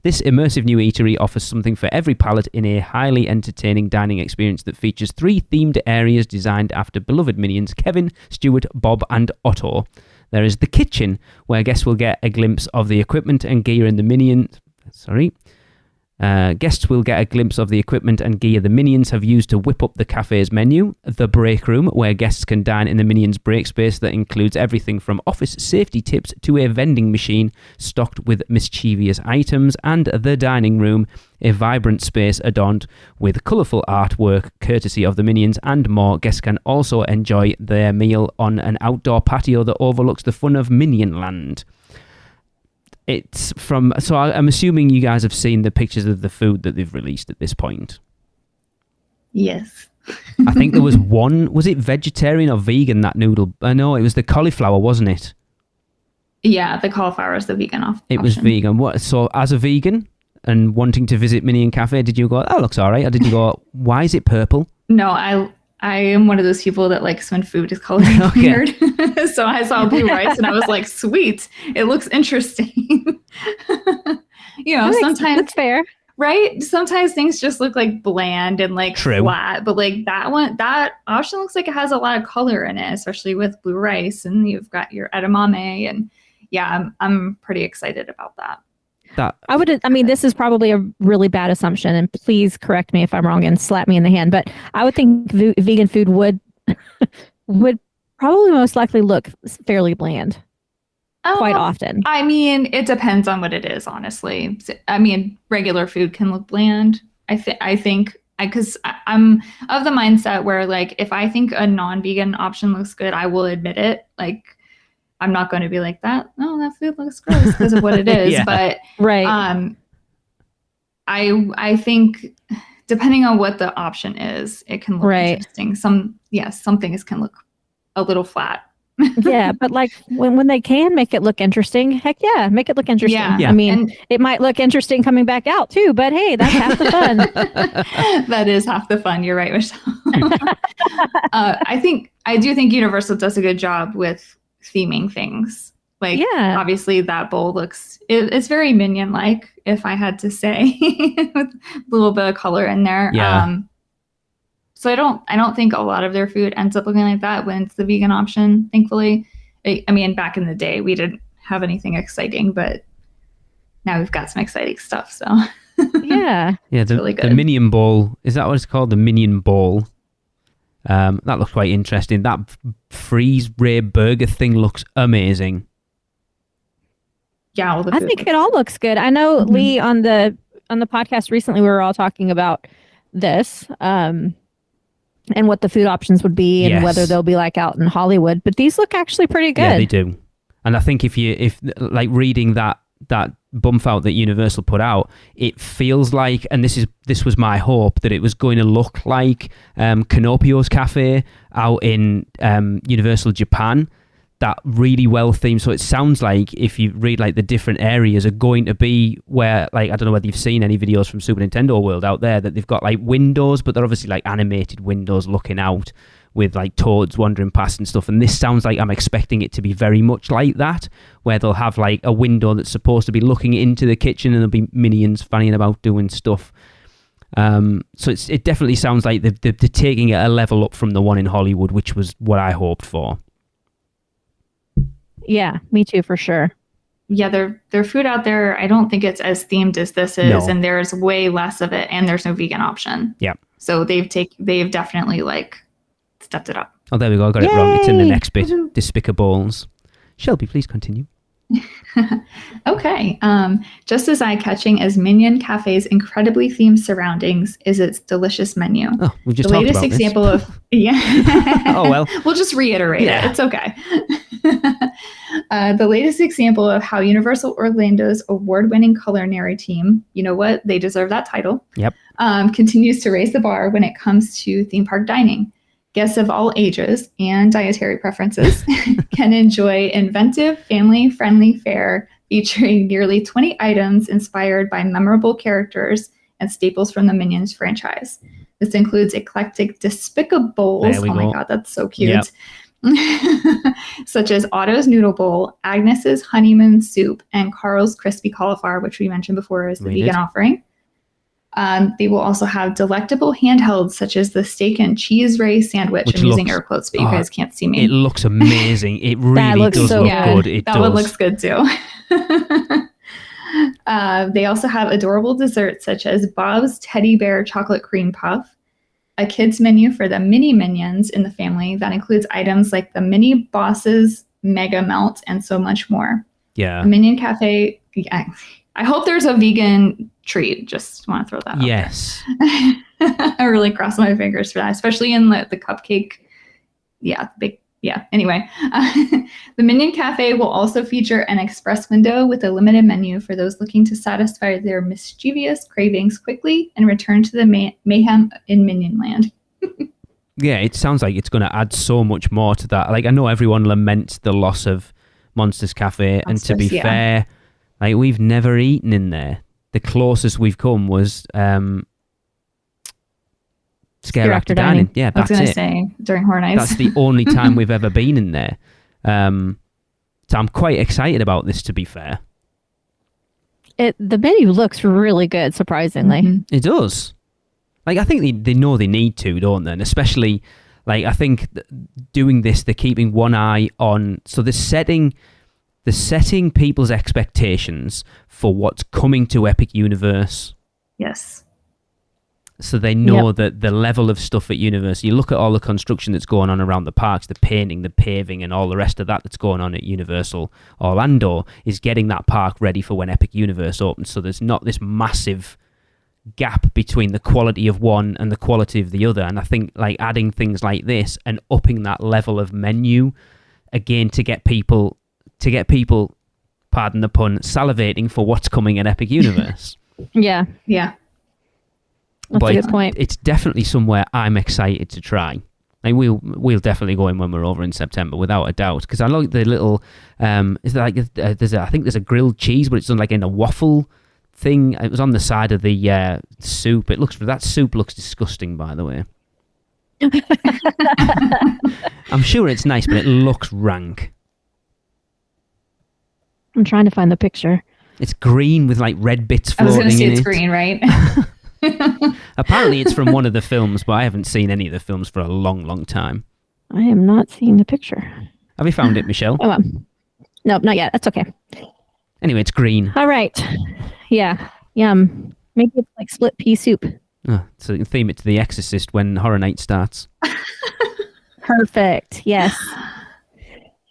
This immersive new eatery offers something for every palate in a highly entertaining dining experience that features 3 themed areas designed after beloved minions Kevin, Stuart, Bob, and Otto. There is the kitchen, where guests will get a glimpse of the equipment and gear in the Minion... Guests will get a glimpse of the equipment and gear the Minions have used to whip up the cafe's menu. The break room, where guests can dine in the Minions break space that includes everything from office safety tips to a vending machine stocked with mischievous items. And the dining room, a vibrant space adorned with colourful artwork courtesy of the Minions and more. Guests can also enjoy their meal on an outdoor patio that overlooks the fun of Minion Land. So I'm assuming you guys have seen the pictures of the food that they've released at this point. Yes. I think there was one, was it vegetarian or vegan, that noodle? No, it was the cauliflower, wasn't it? Yeah, the cauliflower is the vegan option. It was vegan. So as a vegan and wanting to visit Minion Cafe, did you go, that looks all right? Or did you go, why is it purple? No, I am one of those people that likes when food is colored weird. So I saw blue rice and I was like, sweet, it looks interesting. Sometimes that's fair. Right? Sometimes things just look like bland and like True. flat, but like that option looks like it has a lot of color in it, especially with blue rice, and you've got your edamame, and yeah, I'm pretty excited about that. This is probably a really bad assumption, and please correct me if I'm wrong and slap me in the hand, but I would think vegan food would probably most likely look fairly bland quite often. I mean, it depends on what it is, honestly. I mean, regular food can look bland. I think because I'm of the mindset where, like, if I think a non-vegan option looks good, I will admit it. Like, I'm not going to be like that. No, that food looks gross because of what it is. Yeah. But right. I think depending on what the option is, it can look interesting. Some things can look a little flat. Yeah, but like when they can make it look interesting, heck yeah, make it look interesting. Yeah. I mean, it might look interesting coming back out too, but hey, that's half the fun. That is half the fun. You're right, Michelle. I do think Universal does a good job with theming things. Like, obviously that bowl it's very Minion-like, if I had to say, with a little bit of color in there. Yeah. So I don't think a lot of their food ends up looking like that when it's the vegan option, thankfully. I mean, back in the day, we didn't have anything exciting, but now we've got some exciting stuff, so. Yeah. Yeah, really good. The Minion Bowl, is that what it's called? The Minion Bowl. That looks quite interesting. That freeze ray burger thing looks amazing. Yeah, I think it all looks good. I know Lee on the podcast recently, we were all talking about this and what the food options would be and whether they'll be like out in Hollywood. But these look actually pretty good. Yeah, they do. And I think if like reading that bump out that Universal put out, it feels like, and this was my hope, that it was going to look like Canopio's Cafe out in Universal Japan. That really well themed. So it sounds like, if you read like the different areas are going to be where, like, I don't know whether you've seen any videos from Super Nintendo World out there, that they've got like windows, but they're obviously like animated windows looking out with like toads wandering past and stuff. And this sounds like I'm expecting it to be very much like that, where they'll have like a window that's supposed to be looking into the kitchen and there'll be Minions fanning about doing stuff. So it definitely sounds like they're taking it a level up from the one in Hollywood, which was what I hoped for. Yeah, me too, for sure. Yeah, their food out there, I don't think it's as themed as this is, and there's way less of it, and there's no vegan option. Yeah. So they've definitely like stepped it up. Oh, there we go. I got it wrong. It's in the next bit. Despicables. Shelby, please continue. Okay. Just as eye-catching as Minion Cafe's incredibly themed surroundings is its delicious menu. Oh, we just the talked latest about example this. of Oh well. We'll just reiterate it. It's okay. The latest example of how Universal Orlando's award-winning culinary team, you know what, they deserve that title. Yep. Continues to raise the bar when it comes to theme park dining. Guests of all ages and dietary preferences can enjoy inventive, family-friendly fare featuring nearly 20 items inspired by memorable characters and staples from the Minions franchise. This includes eclectic Despicables. Oh my God, that's so cute. Yep. Such as Otto's Noodle Bowl, Agnes's Honeymoon Soup, and Carl's Crispy Cauliflower, which we mentioned before is the vegan offering. They will also have delectable handhelds such as the steak and cheese ray sandwich. I'm using air quotes, but you guys can't see me. It looks amazing. It really does look good. That one looks good too. They also have adorable desserts such as Bob's Teddy Bear Chocolate Cream Puff, a kids menu for the mini Minions in the family that includes items like the Mini Bosses Mega Melt and so much more. Yeah. The Minion Cafe. Yeah, I hope there's a vegan treat. Just want to throw that out Yes. I really cross my fingers for that, especially in the cupcake. Yeah, big. Yeah. Anyway, the Minion Cafe will also feature an express window with a limited menu for those looking to satisfy their mischievous cravings quickly and return to the mayhem in Minion Land. Yeah, it sounds like it's going to add so much more to that. Like, I know everyone laments the loss of Monsters Cafe, and to be fair, like, we've never eaten in there. The closest we've come was Scare After Dining. Yeah, that's it. I was going to say, during Horror Nights. That's the only time we've ever been in there. So I'm quite excited about this, to be fair. The menu looks really good, surprisingly. Mm-hmm. It does. Like, I think they know they need to, don't they? And especially, like, I think doing this, they're keeping one eye on... So they're setting people's expectations for what's coming to Epic Universe. Yes. So they know that the level of stuff at Universal, you look at all the construction that's going on around the parks, the painting, the paving, and all the rest of that that's going on at Universal Orlando is getting that park ready for when Epic Universe opens. So there's not this massive gap between the quality of one and the quality of the other. And I think like adding things like this and upping that level of menu, again, to get people, pardon the pun, salivating for what's coming at Epic Universe. Yeah. That's a good point. It's definitely somewhere I'm excited to try. Like we'll definitely go in when we're over in September, without a doubt. Because I like the little is there like I think there's a grilled cheese, but it's done like in a waffle thing. It was on the side of the soup. That soup looks disgusting, by the way. I'm sure it's nice, but it looks rank. I'm trying to find the picture. It's green with like red bits I was floating going to say in it's it. green, right? Apparently it's from one of the films, but I haven't seen any of the films for a long, long time. I am not seeing the picture. Have you found it, Michelle? Oh, nope, not yet. That's okay. Anyway, it's green. All right. Yeah. Yum. Maybe it's like split pea soup. Oh, so you can theme it to The Exorcist when Horror Night starts. Perfect. Yes.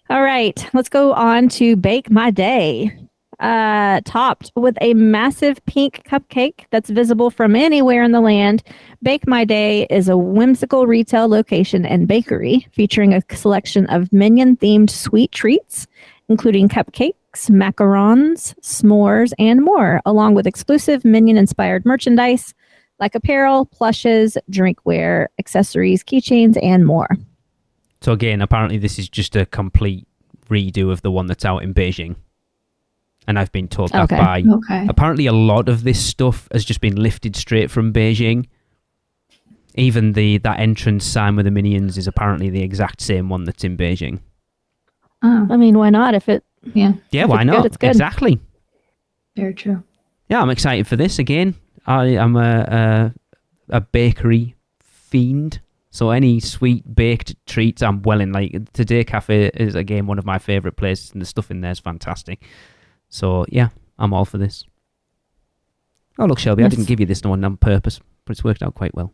All right. Let's go on to Bake My Day. Topped with a massive pink cupcake that's visible from anywhere in the land. Bake My Day is a whimsical retail location and bakery featuring a selection of Minion-themed sweet treats, including cupcakes, macarons, s'mores, and more, along with exclusive Minion-inspired merchandise like apparel, plushes, drinkware, accessories, keychains, and more. So again, apparently this is just a complete redo of the one that's out in Beijing. And I've been told that by... Okay. Apparently a lot of this stuff has just been lifted straight from Beijing. Even that entrance sign with the Minions is apparently the exact same one that's in Beijing. Oh. I mean, why not? Yeah, why not? Good, it's good. Exactly. Very true. Yeah, I'm excited for this again. I am a bakery fiend. So any sweet baked treats, I'm well in. Like Today Cafe is again one of my favourite places, and the stuff in there is fantastic. So yeah, I'm all for this. Oh look, Shelby, Yes. I didn't give you this one on purpose, but it's worked out quite well.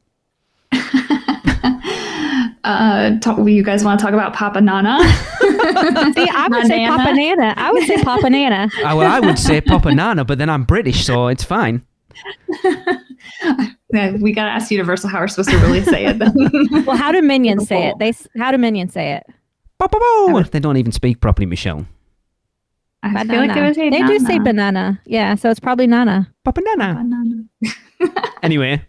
You guys want to talk about Papa Nana? See, I would say Papa Nana. I would say Papa Nana. I would say Papa Nana, but then I'm British, so it's fine. Yeah, we got to ask Universal how we're supposed to really say it then. Well, how do Minions say it? How do Minions say it? They don't even speak properly, Michelle. I feel like they would say They Nana. do say banana. Yeah, so it's probably Nana. Papa Nana. Anyway.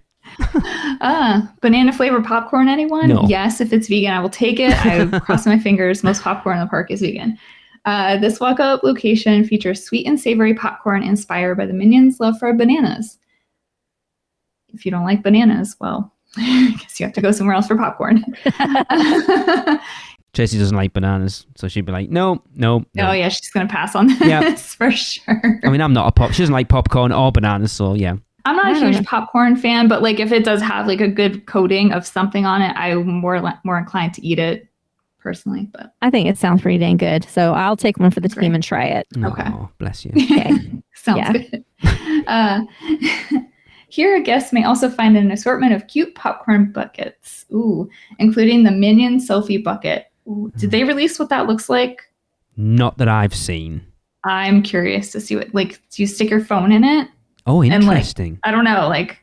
Banana flavored popcorn, anyone? No. Yes, if it's vegan, I will take it. I cross my fingers. Most popcorn in the park is vegan. This walk-up location features sweet and savory popcorn inspired by the Minions' love for bananas. If you don't like bananas, well, I guess you have to go somewhere else for popcorn. Tracy doesn't like bananas, so she'd be like, no. Oh, yeah, she's going to pass on this Yep. for sure. I mean, she doesn't like popcorn or bananas, so yeah. I'm not a huge popcorn fan, but like if it does have like a good coating of something on it, I'm more inclined to eat it. personally, but I think it sounds pretty dang good. So I'll take one for the team and try it. Okay. Oh, bless you. Okay. Sounds good. Here, guests may also find an assortment of cute popcorn buckets, including the Minion selfie bucket. Ooh, did they release what that looks like? Not that I've seen. I'm curious to see what, like, do you stick your phone in it? Oh, And, interesting. like, I don't know, like,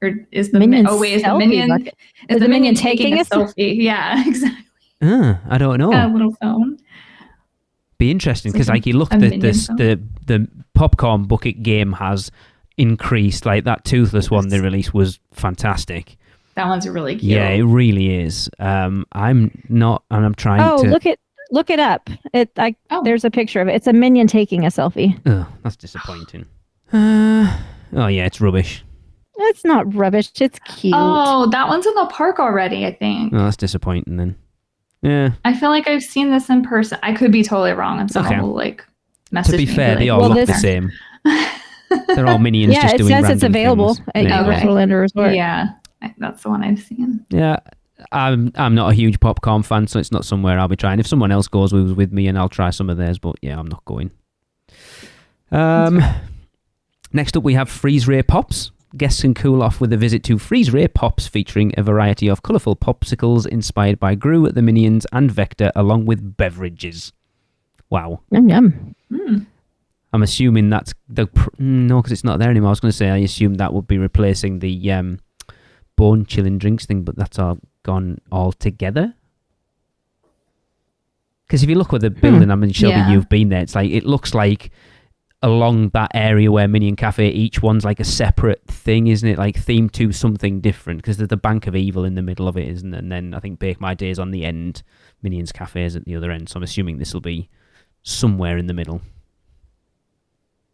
or is the Minion is the selfie Minion bucket. is the Minion taking a selfie? selfie? Yeah, exactly. I don't know. A little phone. Be interesting It's because, like like, you look a at Minion this, phone. the popcorn bucket game has increased. Like that toothless one they released was fantastic. That one's really cute. Yeah, it really is. I'm not, and I'm trying Oh, to. look it up. There's a picture of it. It's a Minion taking a selfie. Oh, that's disappointing. Oh yeah, it's rubbish. It's not rubbish. It's cute. Oh, that one's in the park already, I think. Oh, that's disappointing then. Yeah. I feel like I've seen this in person. I could be totally wrong, and someone will like message To be me. fair, and they be all like, look the same. They're all Minions yeah, just it doing says random it's available things. at There you go. Universal Orlando Resort. Yeah, that's the one I've seen. Yeah, I'm not a huge popcorn fan, so it's not somewhere I'll be trying. If someone else goes with me, and I'll try some of theirs, but yeah, I'm not going. Next up, we have Freeze Ray Pops. Guests can cool off with a visit to Freeze Ray Pops, featuring a variety of colourful popsicles inspired by Gru, the Minions, and Vector, along with beverages. Wow. Yum yum. I'm assuming that's no, because it's not there anymore. I was going to say I assume that would be replacing the bone chilling drinks thing, but that's all gone altogether. Because if you look at the building, I mean, Shelby, you've been there. It's like it looks like along that area where Minion Cafe, each one's like a separate thing, isn't it? Like themed to something different. Because there's the Bank of Evil in the middle of it, isn't it? And then I think Bake My Day's on the end. Minions Cafe is at the other end. So I'm assuming this will be somewhere in the middle.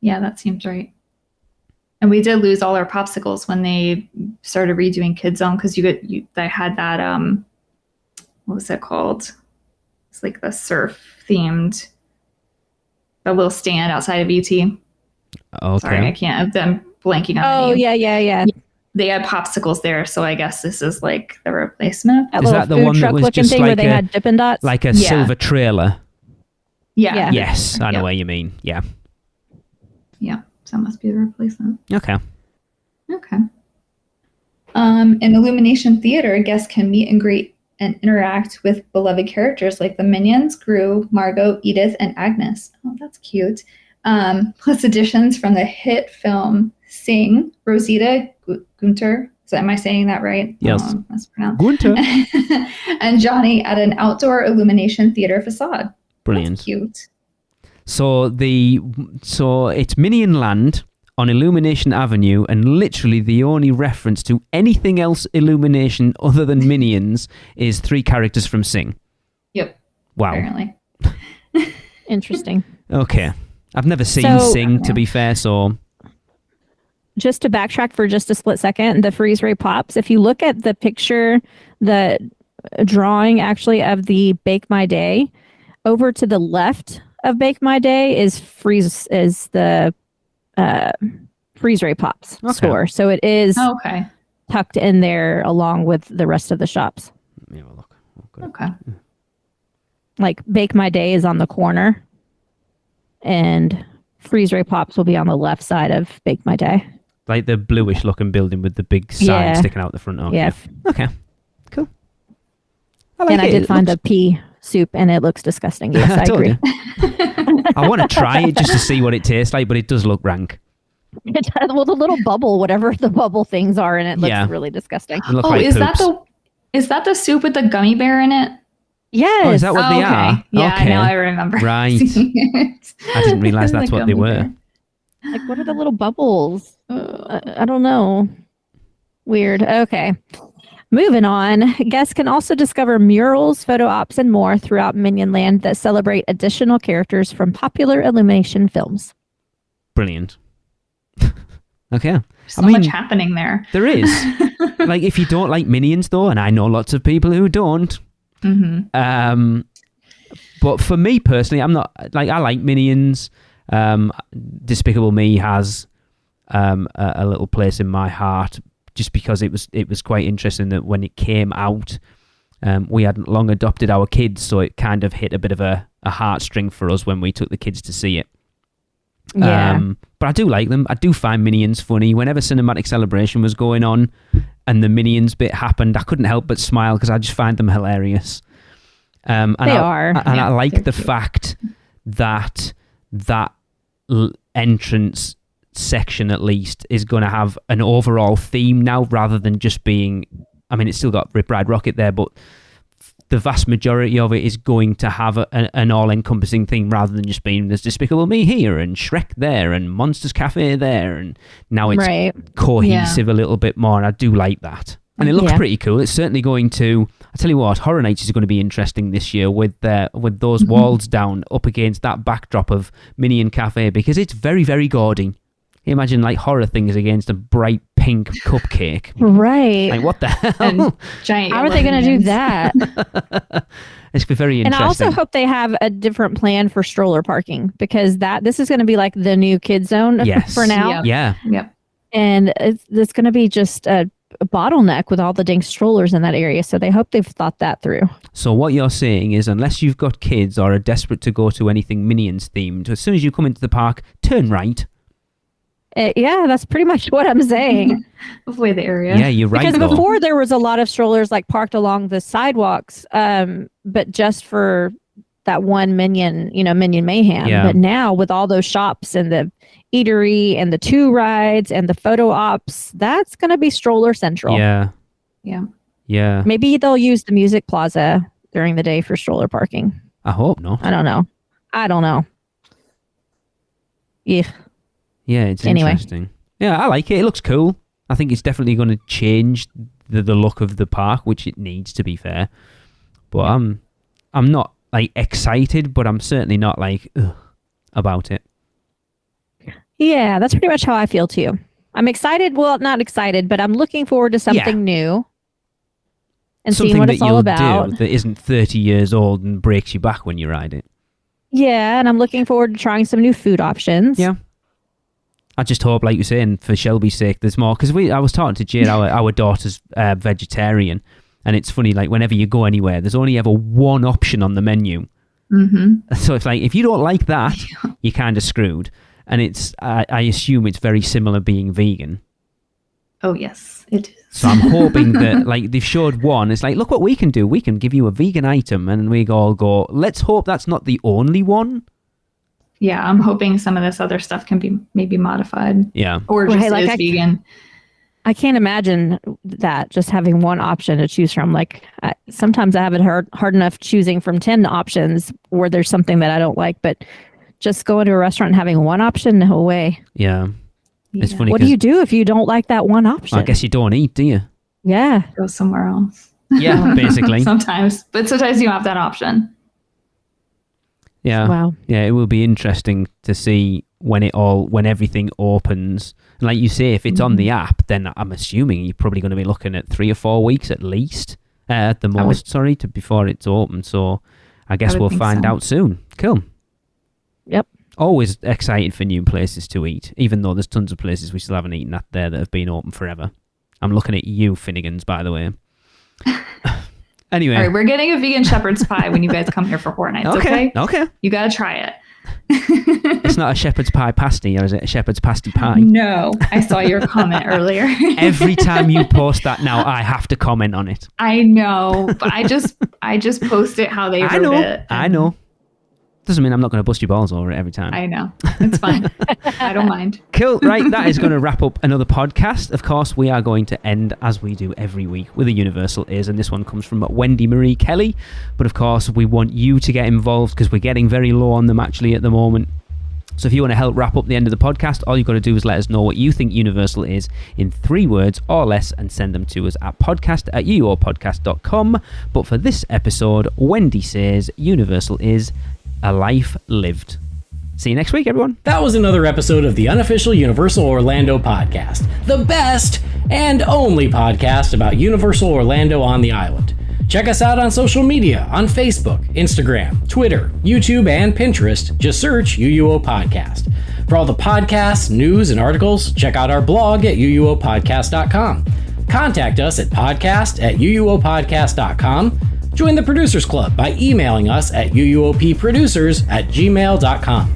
Yeah, that seems right. And we did lose all our popsicles when they started redoing Kid Zone because they had that what was it called? It's like the surf themed, a little stand outside of UT. Okay. Sorry, I can't. I'm blanking on the Oh name. yeah. They had popsicles there, so I guess this is like the replacement. That Is little that the food one that truck was looking just thing like where they had Dippin' Dots? like a Yeah. silver trailer? Yeah. Yes, I know what you mean. Yeah. Yeah. So that must be the replacement. Okay. Okay. In Illumination Theater, guests can meet and greet and interact with beloved characters like the Minions, Gru, Margot, Edith, and Agnes. Oh, that's cute. Plus additions from the hit film Sing, Rosita Gunter. Am I saying that right? Yes. Mispronounced. Gunter. And Johnny at an outdoor Illumination Theater facade. Brilliant. That's cute. So it's Minion Land on Illumination Avenue, and literally the only reference to anything else Illumination other than Minions is 3 characters from Sing. Yep. Wow. Apparently. Interesting. Okay. I've never seen Sing, to be fair, so... Just to backtrack for just a split second, the Freeze Ray Pops, if you look at the picture, the drawing actually of the Bake My Day, over to the left of Bake My Day is the Freeze Ray Pops store. So it is tucked in there along with the rest of the shops. Let me have a look. Okay. Like Bake My Day is on the corner, and Freeze Ray Pops will be on the left side of Bake My Day. Like the bluish looking building with the big sign sticking out the front. Okay. Yeah. Okay. Cool. I did find the pea soup, and it looks disgusting. Yes, I agree. I want to try it just to see what it tastes like, but it does look rank. Well, the little bubble, whatever the bubble things are in it, looks really disgusting. Look like is poops. that the soup with the gummy bear in it? Yes. Oh, is that what they are? Yeah, okay. now I remember. Right. I didn't realize that's what they were. Like, what are the little bubbles? I don't know. Weird. Okay. Moving on. Guests can also discover murals, photo ops, and more throughout Minion Land that celebrate additional characters from popular Illumination films. Brilliant. Okay. So much happening there. There is. Like, if you don't like Minions, though, and I know lots of people who don't, but for me personally, I'm not like, I like Minions. Despicable Me has a little place in my heart, just because it was quite interesting that when it came out, We hadn't long adopted our kids, so it kind of hit a bit of a heartstring for us when we took the kids to see it. Yeah. But I do like them. I do find Minions funny. Whenever Cinematic Celebration was going on and the Minions bit happened, I couldn't help but smile because I just find them hilarious. And They are. And I like the cute. fact that entrance section, at least, is going to have an overall theme now rather than just being... I mean, it's still got Rip Ride Rockit there, but the vast majority of it is going to have an all-encompassing theme rather than just being there's Despicable Me here and Shrek there and Monsters Cafe there, and now it's cohesive a little bit more, and I do like that. And it looks pretty cool. It's certainly going to... I tell you what, Horror Nights is going to be interesting this year with those walls down up against that backdrop of Minion Cafe, because it's very, very gaudy. Imagine like horror things against a bright pink cupcake. Right. Like, what the hell? And giant How are they going to do that? It's very interesting. And I also hope they have a different plan for stroller parking, because this is going to be like the new kid zone for now. Yeah. Yep. And it's going to be just a bottleneck with all the dang strollers in that area. So they hope they've thought that through. So what you're saying is, unless you've got kids or are desperate to go to anything Minions themed, as soon as you come into the park, turn right. Yeah, that's pretty much what I'm saying. Avoid the area. Yeah, you're right. Because before there was a lot of strollers like parked along the sidewalks, but just for that one Minion, Minion Mayhem. Yeah. But now with all those shops and the eatery and the 2 rides and the photo ops, that's going to be stroller central. Yeah. Yeah. Yeah. Maybe they'll use the music plaza during the day for stroller parking. I hope not. I don't know. Yeah. Yeah, it's Anyway. interesting. Yeah, I like it. It looks cool. I think it's definitely going to change the look of the park, which it needs, to be fair. But I'm not like excited, but I'm certainly not like about it. Yeah, that's pretty much how I feel too. I'm excited. Well, not excited, but I'm looking forward to something new and Something seeing what that it's all you'll about. do that isn't 30 years old and breaks you back when you ride it. Yeah, and I'm looking forward to trying some new food options. Yeah. I just hope, like you're saying, for Shelby's sake, there's more. Because I was talking to Jade, our daughter's vegetarian, and it's funny, like, whenever you go anywhere, there's only ever one option on the menu. Mm-hmm. So it's like, if you don't like that, you're kind of screwed. And I assume it's very similar being vegan. Oh, yes, it is. So I'm hoping that, like, they've showed one. It's like, look what we can do. We can give you a vegan item, and we all go, let's hope that's not the only one. Yeah, I'm hoping some of this other stuff can be maybe modified. Yeah. Or just is vegan. I can't imagine that, just having one option to choose from. Like, sometimes I have it hard enough choosing from 10 options where there's something that I don't like, but just going to a restaurant and having one option, no way. Yeah. It's funny. What do you do if you don't like that one option? I guess you don't eat, do you? Yeah. Go somewhere else. Yeah, basically. Sometimes. But sometimes you have that option. Yeah. Wow. Yeah, it will be interesting to see when everything opens. And like you say, if it's on the app, then I'm assuming you're probably going to be looking at 3 or 4 weeks at least, at the most, before it's open. So I guess we'll find out soon. Cool. Yep. Always excited for new places to eat, even though there's tons of places we still haven't eaten at there that have been open forever. I'm looking at you, Finnegan's, by the way. Anyway. All right, we're getting a vegan shepherd's pie when you guys come here for Horror Nights, okay? Okay. You got to try it. It's not a shepherd's pie pasty, or is it a shepherd's pasty pie? No, I saw your comment earlier. Every time you post that now, I have to comment on it. I know, but I just post it how they wrote it. I know. Doesn't mean I'm not going to bust your balls over it every time. I know. It's fine. I don't mind. Cool. Right. That is going to wrap up another podcast. Of course, we are going to end, as we do every week, with a Universal Is. And this one comes from Wendy Marie Kelly. But of course, we want you to get involved because we're getting very low on them actually at the moment. So if you want to help wrap up the end of the podcast, all you've got to do is let us know what you think Universal is in 3 words or less and send them to us at podcast@uuopodcast.com. But for this episode, Wendy says Universal is a life lived. See you next week, everyone. That was another episode of the unofficial Universal Orlando podcast, the best and only podcast about Universal Orlando on the island. Check us out on social media on Facebook, Instagram, Twitter, YouTube, and Pinterest. Just search UUO Podcast. For all the podcasts, news, and articles, check out our blog at uuopodcast.com. Contact us at podcast@uuopodcast.com. Join the Producers Club by emailing us at uuopproducers@gmail.com.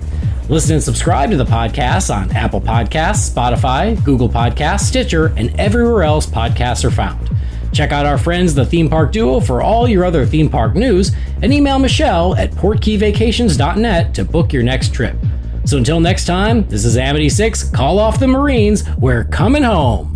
Listen and subscribe to the podcast on Apple Podcasts, Spotify, Google Podcasts, Stitcher, and everywhere else podcasts are found. Check out our friends, the Theme Park Duo, for all your other theme park news, and email Michelle at portkeyvacations.net to book your next trip. So until next time, this is Amity 6, Call Off the Marines, we're coming home.